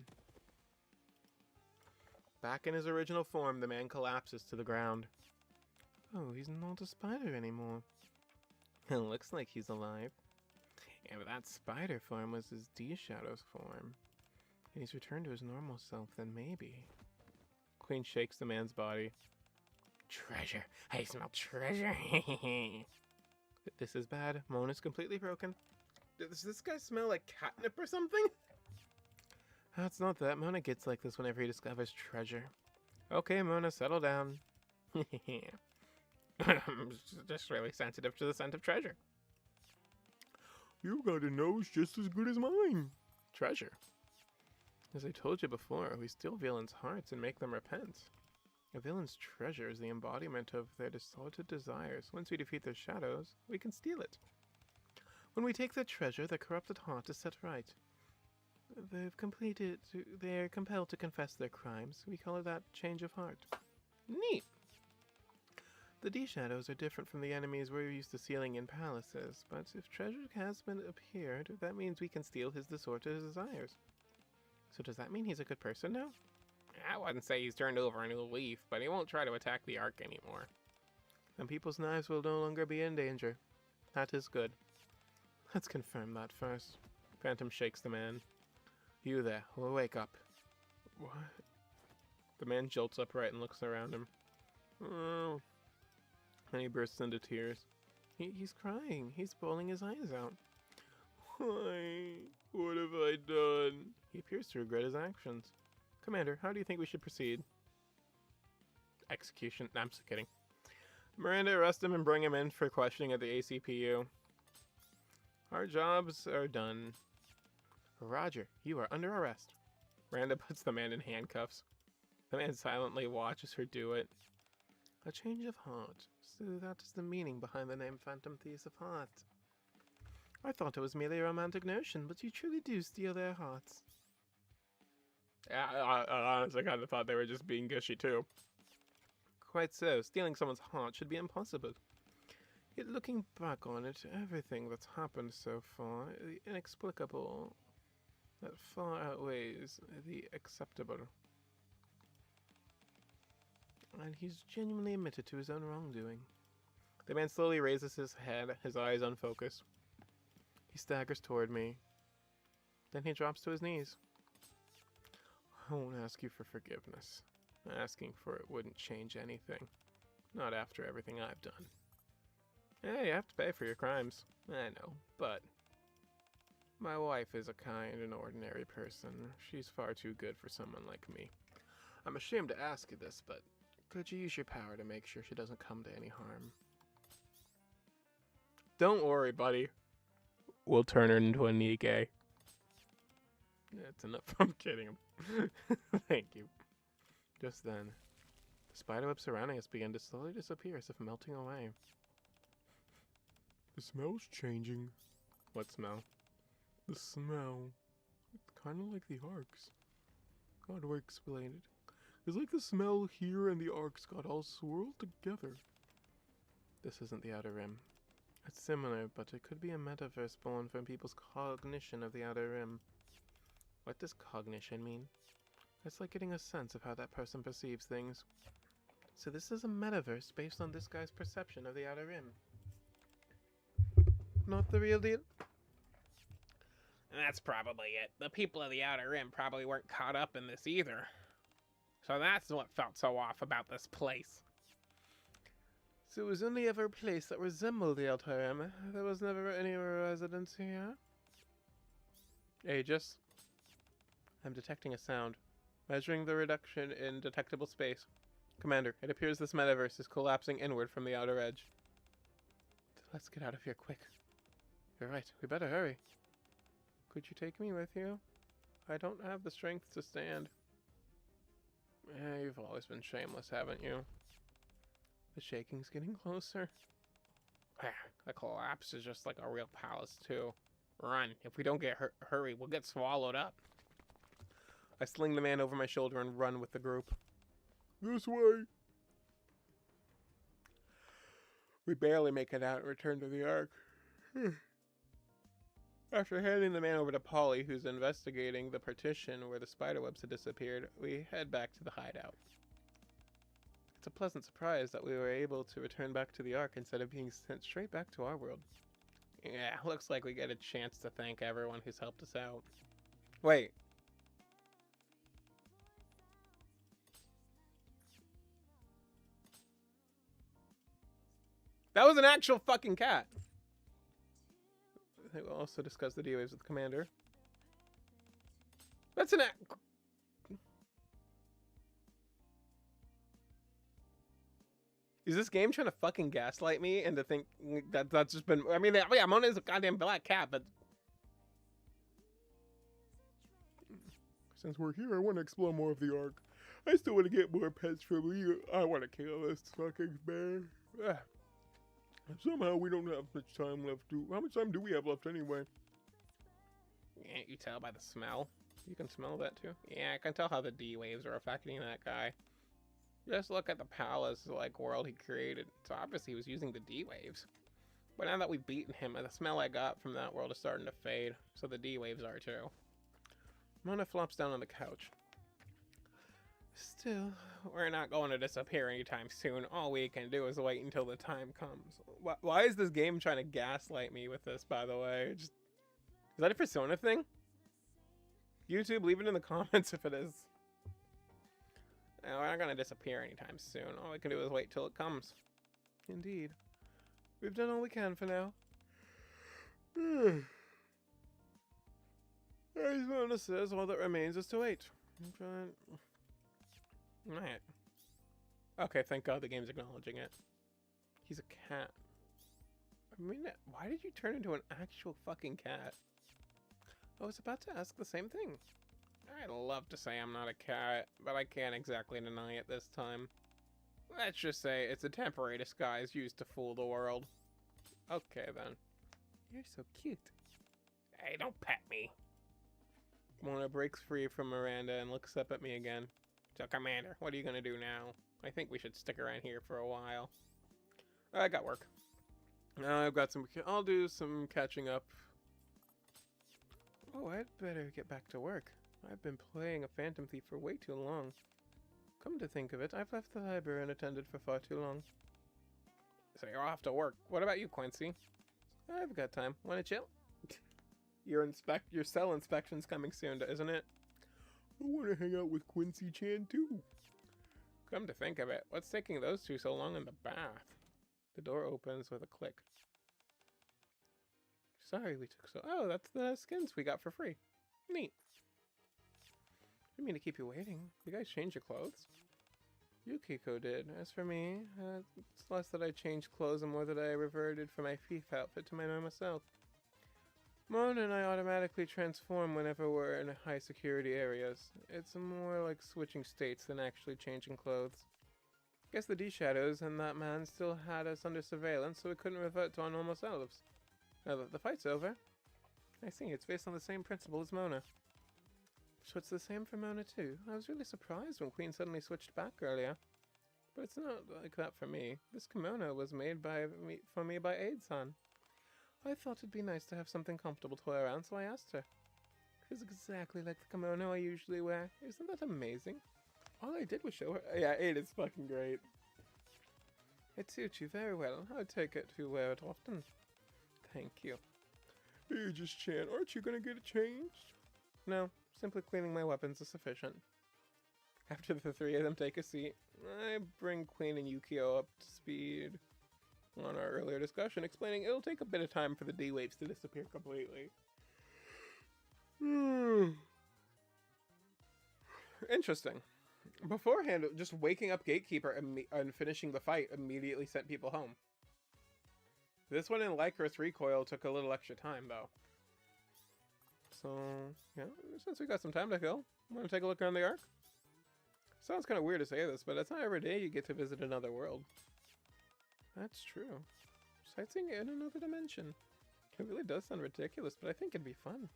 back in his original form, the man collapses to the ground. Oh, he's not a spider anymore. It looks like he's alive. And that spider form was his D-Shadow's form. And he's returned to his normal self, then maybe. Queen shakes the man's body. Treasure. I smell treasure. This is bad. Mona's completely broken. Does this guy smell like catnip or something? It's not that. Mona gets like this whenever he discovers treasure. Okay, Mona, settle down. I'm just really sensitive to the scent of treasure. You got a nose just as good as mine. Treasure. As I told you before, we steal villains' hearts and make them repent. A villain's treasure is the embodiment of their distorted desires. Once we defeat their shadows, we can steal it. When we take their treasure, their corrupted heart is set right. They're compelled to confess their crimes. We call that change of heart. Neat! The D-Shadows are different from the enemies we're used to sealing in palaces, but if treasure has been appeared, that means we can steal his disordered desires. So does that mean he's a good person now? I wouldn't say he's turned over a new leaf, but he won't try to attack the Ark anymore. And people's knives will no longer be in danger. That is good. Let's confirm that first. Phantom shakes the man. You there, we'll wake up. What? The man jolts upright and looks around him. Oh. And he bursts into tears. He's crying. He's bawling his eyes out. Why? What have I done? He appears to regret his actions. Commander, how do you think we should proceed? Execution. I'm just kidding. Miranda, arrest him and bring him in for questioning at the ACPU. Our jobs are done. Roger, you are under arrest. Miranda puts the man in handcuffs. The man silently watches her do it. A change of heart. So that is the meaning behind the name Phantom Thieves of Heart. I thought it was merely a romantic notion, but you truly do steal their hearts. I honestly kind of thought they were just being gushy too. Quite so. Stealing someone's heart should be impossible. Yet looking back on it, everything that's happened so far, the inexplicable, that far outweighs the acceptable. And he's genuinely admitted to his own wrongdoing. The man slowly raises his head, his eyes unfocused. He staggers toward me. Then he drops to his knees. I won't ask you for forgiveness. Asking for it wouldn't change anything. Not after everything I've done. Yeah, you have to pay for your crimes. I know, but my wife is a kind and ordinary person. She's far too good for someone like me. I'm ashamed to ask you this, but could you use your power to make sure she doesn't come to any harm? Don't worry, buddy. We'll turn her into a Nikke. That's enough. I'm kidding. Thank you. Just then, the spiderweb surrounding us began to slowly disappear as if melting away. The smell's changing. What smell? The smell. It's kind of like the arcs. How do I explain it? It's like the smell here and the arcs got all swirled together. This isn't the Outer Rim. It's similar, but it could be a metaverse born from people's cognition of the Outer Rim. What does cognition mean? It's like getting a sense of how that person perceives things. So this is a metaverse based on this guy's perception of the Outer Rim. Not the real deal? That's probably it. The people of the Outer Rim probably weren't caught up in this either. So that's what felt so off about this place. So it was only ever a place that resembled the Outer Rim. There was never any residents here? Aegis. I'm detecting a sound. Measuring the reduction in detectable space. Commander, it appears this metaverse is collapsing inward from the outer edge. Let's get out of here quick. You're right, we better hurry. Could you take me with you? I don't have the strength to stand. You've always been shameless, haven't you? The shaking's getting closer. The collapse is just like a real palace, too. Run. If we don't get hurry, we'll get swallowed up. I sling the man over my shoulder and run with the group. This way. We barely make it out and return to the Ark. After handing the man over to Polly, who's investigating the partition where the spiderwebs had disappeared, we head back to the hideout. It's a pleasant surprise that we were able to return back to the Ark instead of being sent straight back to our world. Yeah, looks like we get a chance to thank everyone who's helped us out. Wait. That was an actual fucking cat. I will also discuss the D-Waves with the commander. That's an Is this game trying to fucking gaslight me and to think that that's just been... I mean, yeah, Mona is a goddamn black cat, but... Since we're here, I want to explore more of the Ark. I still want to get more pets from you. I want to kill this fucking bear. Ah. Somehow we don't have much time left. How much time do we have left anyway? Can't you tell by the smell? You can smell that too? Yeah, I can tell how the D-Waves are affecting that guy. Just look at the palace-like world he created. So obviously he was using the D-Waves. But now that we've beaten him, the smell I got from that world is starting to fade. So the D-Waves are too. Mona flops down on the couch. Still, we're not going to disappear anytime soon. All we can do is wait until the time comes. Why is this game trying to gaslight me with this, by the way? Is that a Persona thing? YouTube, leave it in the comments if it is. No, we're not going to disappear anytime soon. All we can do is wait till it comes. Indeed. We've done all we can for now. As Mona says, all that remains is to wait. Alright. Okay, thank God the game's acknowledging it. He's a cat. I mean, why did you turn into an actual fucking cat? I was about to ask the same thing. I'd love to say I'm not a cat, but I can't exactly deny it this time. Let's just say it's a temporary disguise used to fool the world. Okay, then. You're so cute. Hey, don't pet me. Mona breaks free from Miranda and looks up at me again. So, Commander, What are you gonna do now? I think we should stick around here for a while. I got work. I've got some... I'll do some catching up. Oh, I'd better get back to work. I've been playing a Phantom Thief for way too long. Come to think of it, I've left the library unattended for far too long. So you're off to work. What about you, Quincy? I've got time. Wanna chill? Your cell inspection's coming soon, isn't it? I want to hang out with Quincy-chan too. Come to think of it, what's taking those two so long in the bath? The door opens with a click. Sorry we took so... Oh, that's the skins we got for free. Neat. Didn't mean to keep you waiting. You guys change your clothes? Yukiko did. As for me, it's less that I changed clothes and more that I reverted from my thief outfit to my normal self. Mona and I automatically transform whenever we're in high security areas. It's more like switching states than actually changing clothes. Guess the D-Shadows and that man still had us under surveillance, so we couldn't revert to our normal selves. Now that the fight's over. I see, it's based on the same principle as Mona. So it's the same for Mona too. I was really surprised when Queen suddenly switched back earlier. But it's not like that for me. This kimono was made for me by Aid-san. I thought it'd be nice to have something comfortable to wear around, so I asked her. It's exactly like the kimono I usually wear. Isn't that amazing? All I did was show her. Yeah, it is fucking great. It suits you very well. I'd take it to wear it often. Thank you. Aegis-chan, aren't you gonna get it changed? No, simply cleaning my weapons is sufficient. After the three of them take a seat, I bring Queen and Yukio up to speed on our earlier discussion, explaining it'll take a bit of time for the D-Waves to disappear completely. Interesting. Beforehand, just waking up Gatekeeper and finishing the fight immediately sent people home. This one in Lycra's Recoil took a little extra time, though. So, yeah, since we got some time to kill, want to take a look around the Ark? Sounds kind of weird to say this, but it's not every day you get to visit another world. That's true. Sightseeing in another dimension. It really does sound ridiculous, but I think it'd be fun.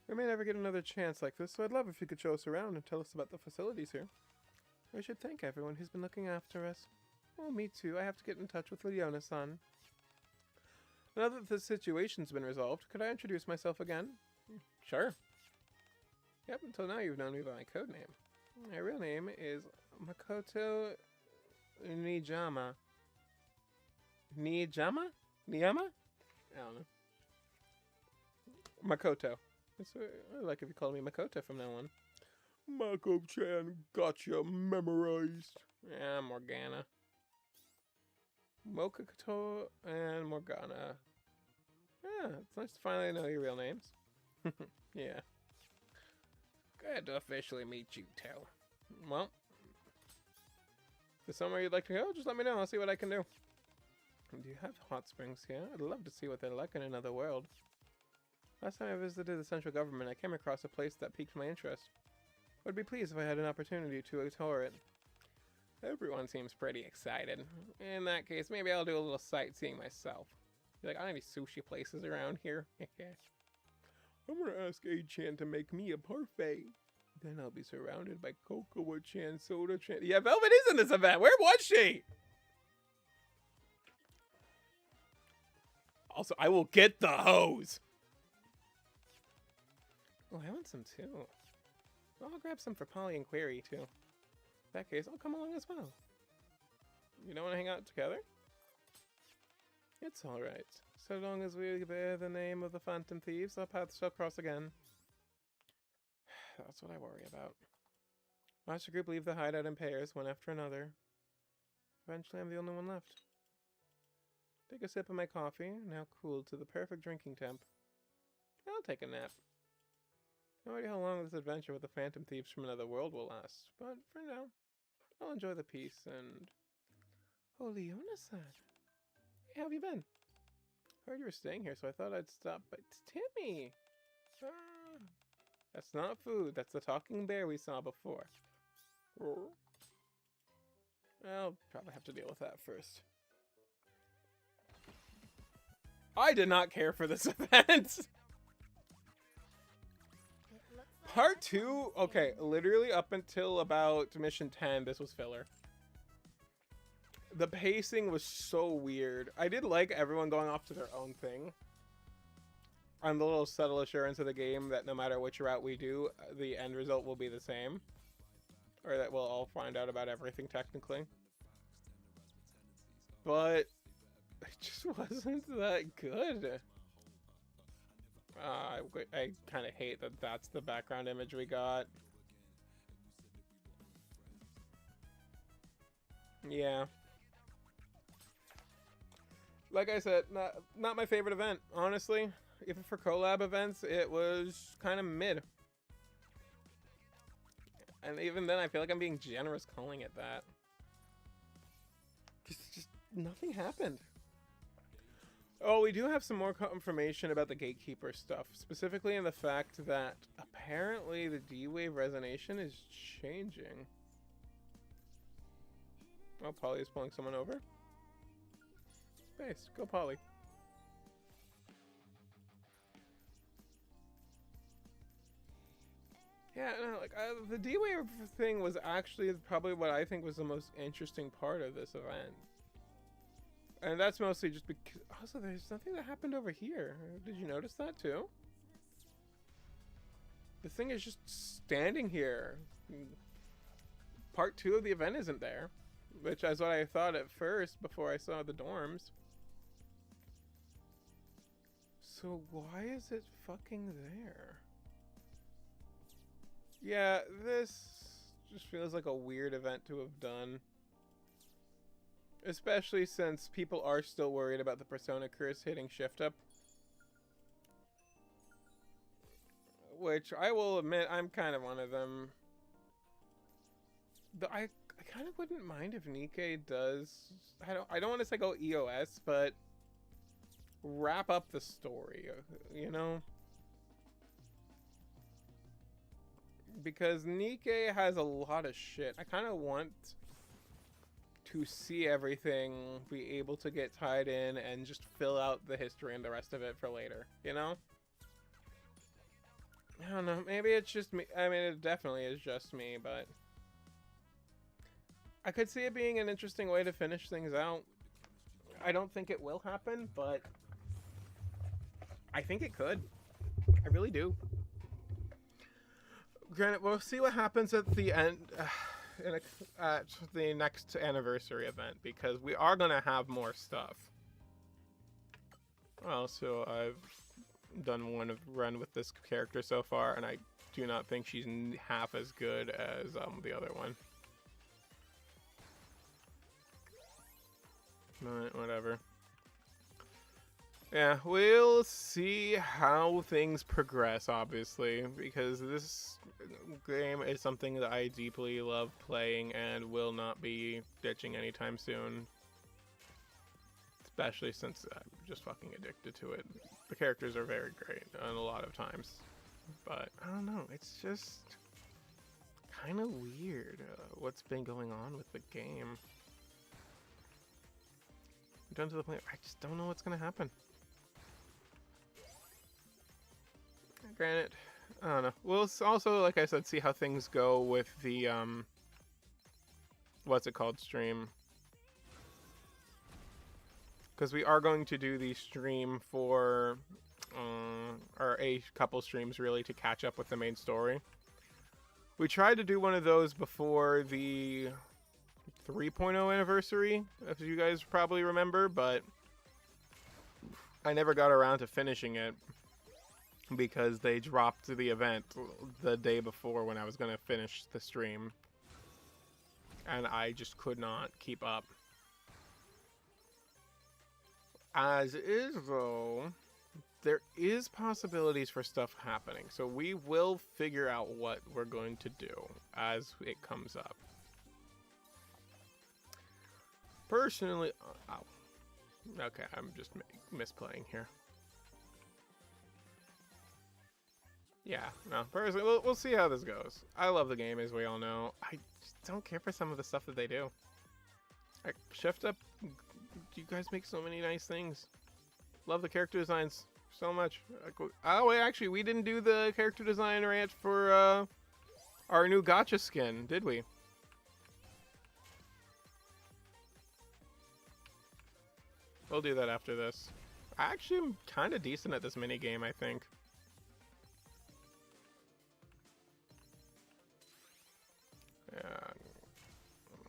We may never get another chance like this, so I'd love if you could show us around and tell us about the facilities here. We should thank everyone who's been looking after us. Oh, me too. I have to get in touch with Leona-san. Now that the situation's been resolved, could I introduce myself again? Sure. Yep, until now you've known me by my code name. My real name is Makoto Nijama. Nijama? Niyama? I don't know. Makoto. I like if you call me Makoto from now on. Mako-chan gotcha memorized. Yeah, Morgana. Mokoto and Morgana. Yeah, it's nice to finally know your real names. Yeah. Glad to officially meet you, too. Well, if there's somewhere you'd like to go, just let me know. I'll see what I can do. Do you have hot springs here? I'd love to see what they're like in another world. Last time I visited the central government, I came across a place that piqued my interest. I would be pleased if I had an opportunity to tour it. Everyone seems pretty excited. In that case, maybe I'll do a little sightseeing myself. Be like, I don't have any sushi places around here. I'm gonna ask A-chan to make me a parfait. Then I'll be surrounded by Cocoa-chan, Soda-chan. Yeah, Velvet is in this event. Where was she? Also, I will get the hose. Oh, I want some too. Well, I'll grab some for Polly and Query too. In that case, I'll come along as well. You don't want to hang out together? It's alright. So long as we bear the name of the Phantom Thieves, our paths shall cross again. That's what I worry about. Watch the group leave the hideout in pairs, one after another. Eventually, I'm the only one left. Take a sip of my coffee, now cooled to the perfect drinking temp. I'll take a nap. No idea how long this adventure with the Phantom Thieves from another world will last, but for now, I'll enjoy the peace and... Oh, Leona-san. Hey, how have you been? Heard you were staying here, so I thought I'd stop by... Timmy! Ah, that's not food, that's the talking bear we saw before. I'll probably have to deal with that first. I did not care for this event! Part 2, okay, literally up until about mission 10, this was filler. The pacing was so weird. I did like everyone going off to their own thing. And the little subtle assurance of the game that no matter which route we do, the end result will be the same. Or that we'll all find out about everything technically. But it just wasn't that good. I kind of hate that that's the background image we got. Yeah. Like I said, not my favorite event, honestly. Even for collab events, it was kind of mid. And even then, I feel like I'm being generous calling it that. Just nothing happened. Oh, we do have some more information about the Gatekeeper stuff, specifically in the fact that apparently the D-Wave resonation is changing. Oh, Polly is pulling someone over. Base, go Polly. Yeah, no, like the D-Wave thing was actually probably what I think was the most interesting part of this event. And that's mostly just because... Also, there's nothing that happened over here. Did you notice that, too? The thing is just standing here. Part 2 of the event isn't there. Which is what I thought at first, before I saw the dorms. So why is it fucking there? Yeah, this just feels like a weird event to have done. Especially since people are still worried about the Persona curse hitting shift up. Which I will admit, I'm kind of one of them. I kind of wouldn't mind if Nikke does... I don't want to say go EOS, but... wrap up the story, you know? Because Nikke has a lot of shit. I kind of want... to see everything, be able to get tied in, and just fill out the history and the rest of it for later, you know? I don't know, maybe it's just me. I mean, it definitely is just me, but... I could see it being an interesting way to finish things out. I don't think it will happen, but... I think it could. I really do. Granted, we'll see what happens at the end... at the next anniversary event, because we are gonna have more stuff. Also, I've done one run with this character so far, and I do not think she's half as good as the other one. But whatever. Yeah, we'll see how things progress, obviously, because this game is something that I deeply love playing and will not be ditching anytime soon. Especially since I'm just fucking addicted to it. The characters are very great and a lot of times. But, I don't know, it's just kind of weird what's been going on with the game. I'm done to the point where I just don't know what's going to happen. Granted, I don't know. We'll also, like I said, see how things go with the, what's it called, stream. Because we are going to do the stream for, or a couple streams really, to catch up with the main story. We tried to do one of those before the 3.0 anniversary, if you guys probably remember, but I never got around to finishing it because they dropped the event the day before when I was going to finish the stream. And I just could not keep up. As is, though, there is possibilities for stuff happening. So we will figure out what we're going to do as it comes up. Personally, oh, okay, I'm just misplaying here. Yeah, no, personally, we'll see how this goes. I love the game, as we all know. I just don't care for some of the stuff that they do. Like, Shift Up, you guys make so many nice things. Love the character designs so much. Oh, wait, actually, we didn't do the character design rant for our new gacha skin, did we? We'll do that after this. I actually am kind of decent at this minigame, I think.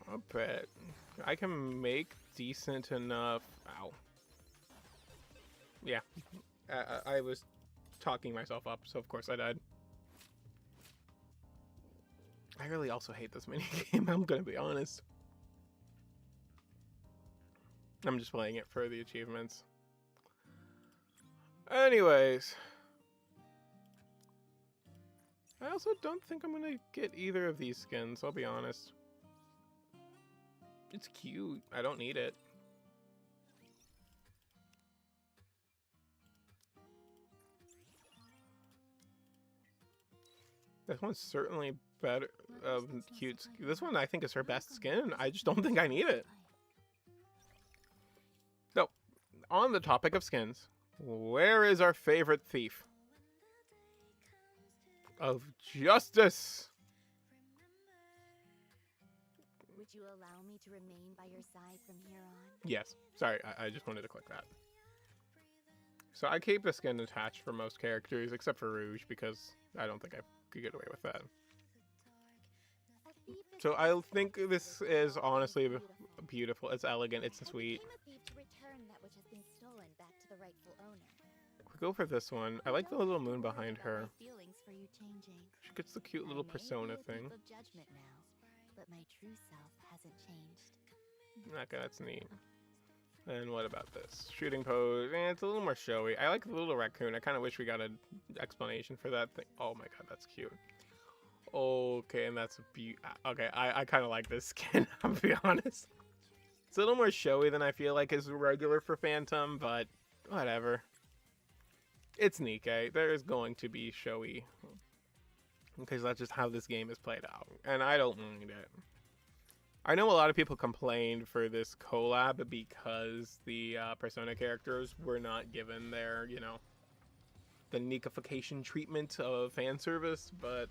I bet I can make decent enough. Ow. Yeah, I was talking myself up, so of course I died. I really also hate this minigame, I'm gonna be honest. I'm just playing it for the achievements. Anyways. I also don't think I'm gonna get either of these skins, I'll be honest. It's cute. I don't need it. This one's certainly better. Cute. This one I think is her best skin. I just don't think I need it. So, on the topic of skins, where is our favorite thief of justice? Would you allow me to remain by your side from here on? Yes. Sorry, I just wanted to click that. So I keep the skin attached for most characters, except for Rouge, because I don't think I could get away with that. So I think this is honestly beautiful. It's elegant. It's sweet. We go for this one. I like the little moon behind her. She gets the cute little persona thing. But my true self hasn't changed. Okay, that's neat. And what about this? Shooting pose. It's a little more showy. I like the little raccoon. I kind of wish we got an explanation for that thing. Oh my god, that's cute. Okay, and that's okay, I kind of like this skin, I'll be honest. It's a little more showy than I feel like is regular for Phantom, but whatever. It's Nikke. There's going to be showy. Because that's just how this game is played out. And I don't mind it. I know a lot of people complained for this collab because the Persona characters were not given their, you know, the Nikkification treatment of fan service, but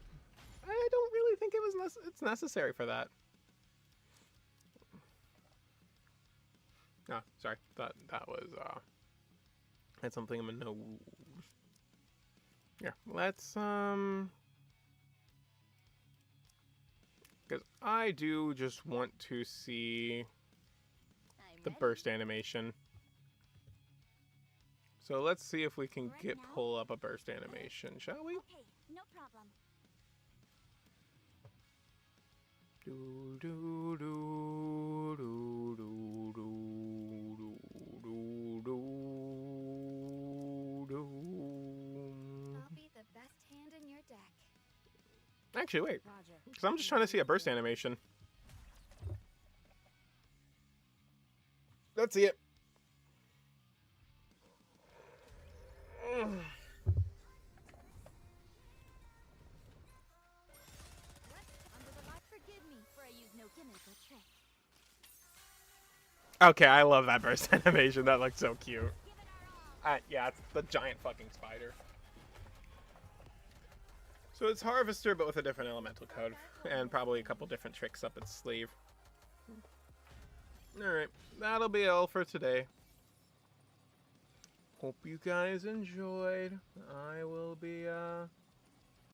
I don't really think it's necessary for that. Oh, sorry. That was had something in my nose. Yeah, let's because I do just want to see I'm the ready. burst animation. So let's see if we can Ready now? pull up a burst animation, shall we? Okay, no problem. Do do do do do do do do do. I'll be the best hand in your deck. Actually, wait, Roger. because I'm just trying to see a burst animation. Let's see it. Under the light, forgive me for I use no gimmick or trick. Okay, I love that burst animation. That looks so cute. Give it our all. Yeah, it's the giant fucking spider. So it's Harvester, but with a different elemental code, and probably a couple different tricks up its sleeve. Alright, that'll be all for today. Hope you guys enjoyed. I will be,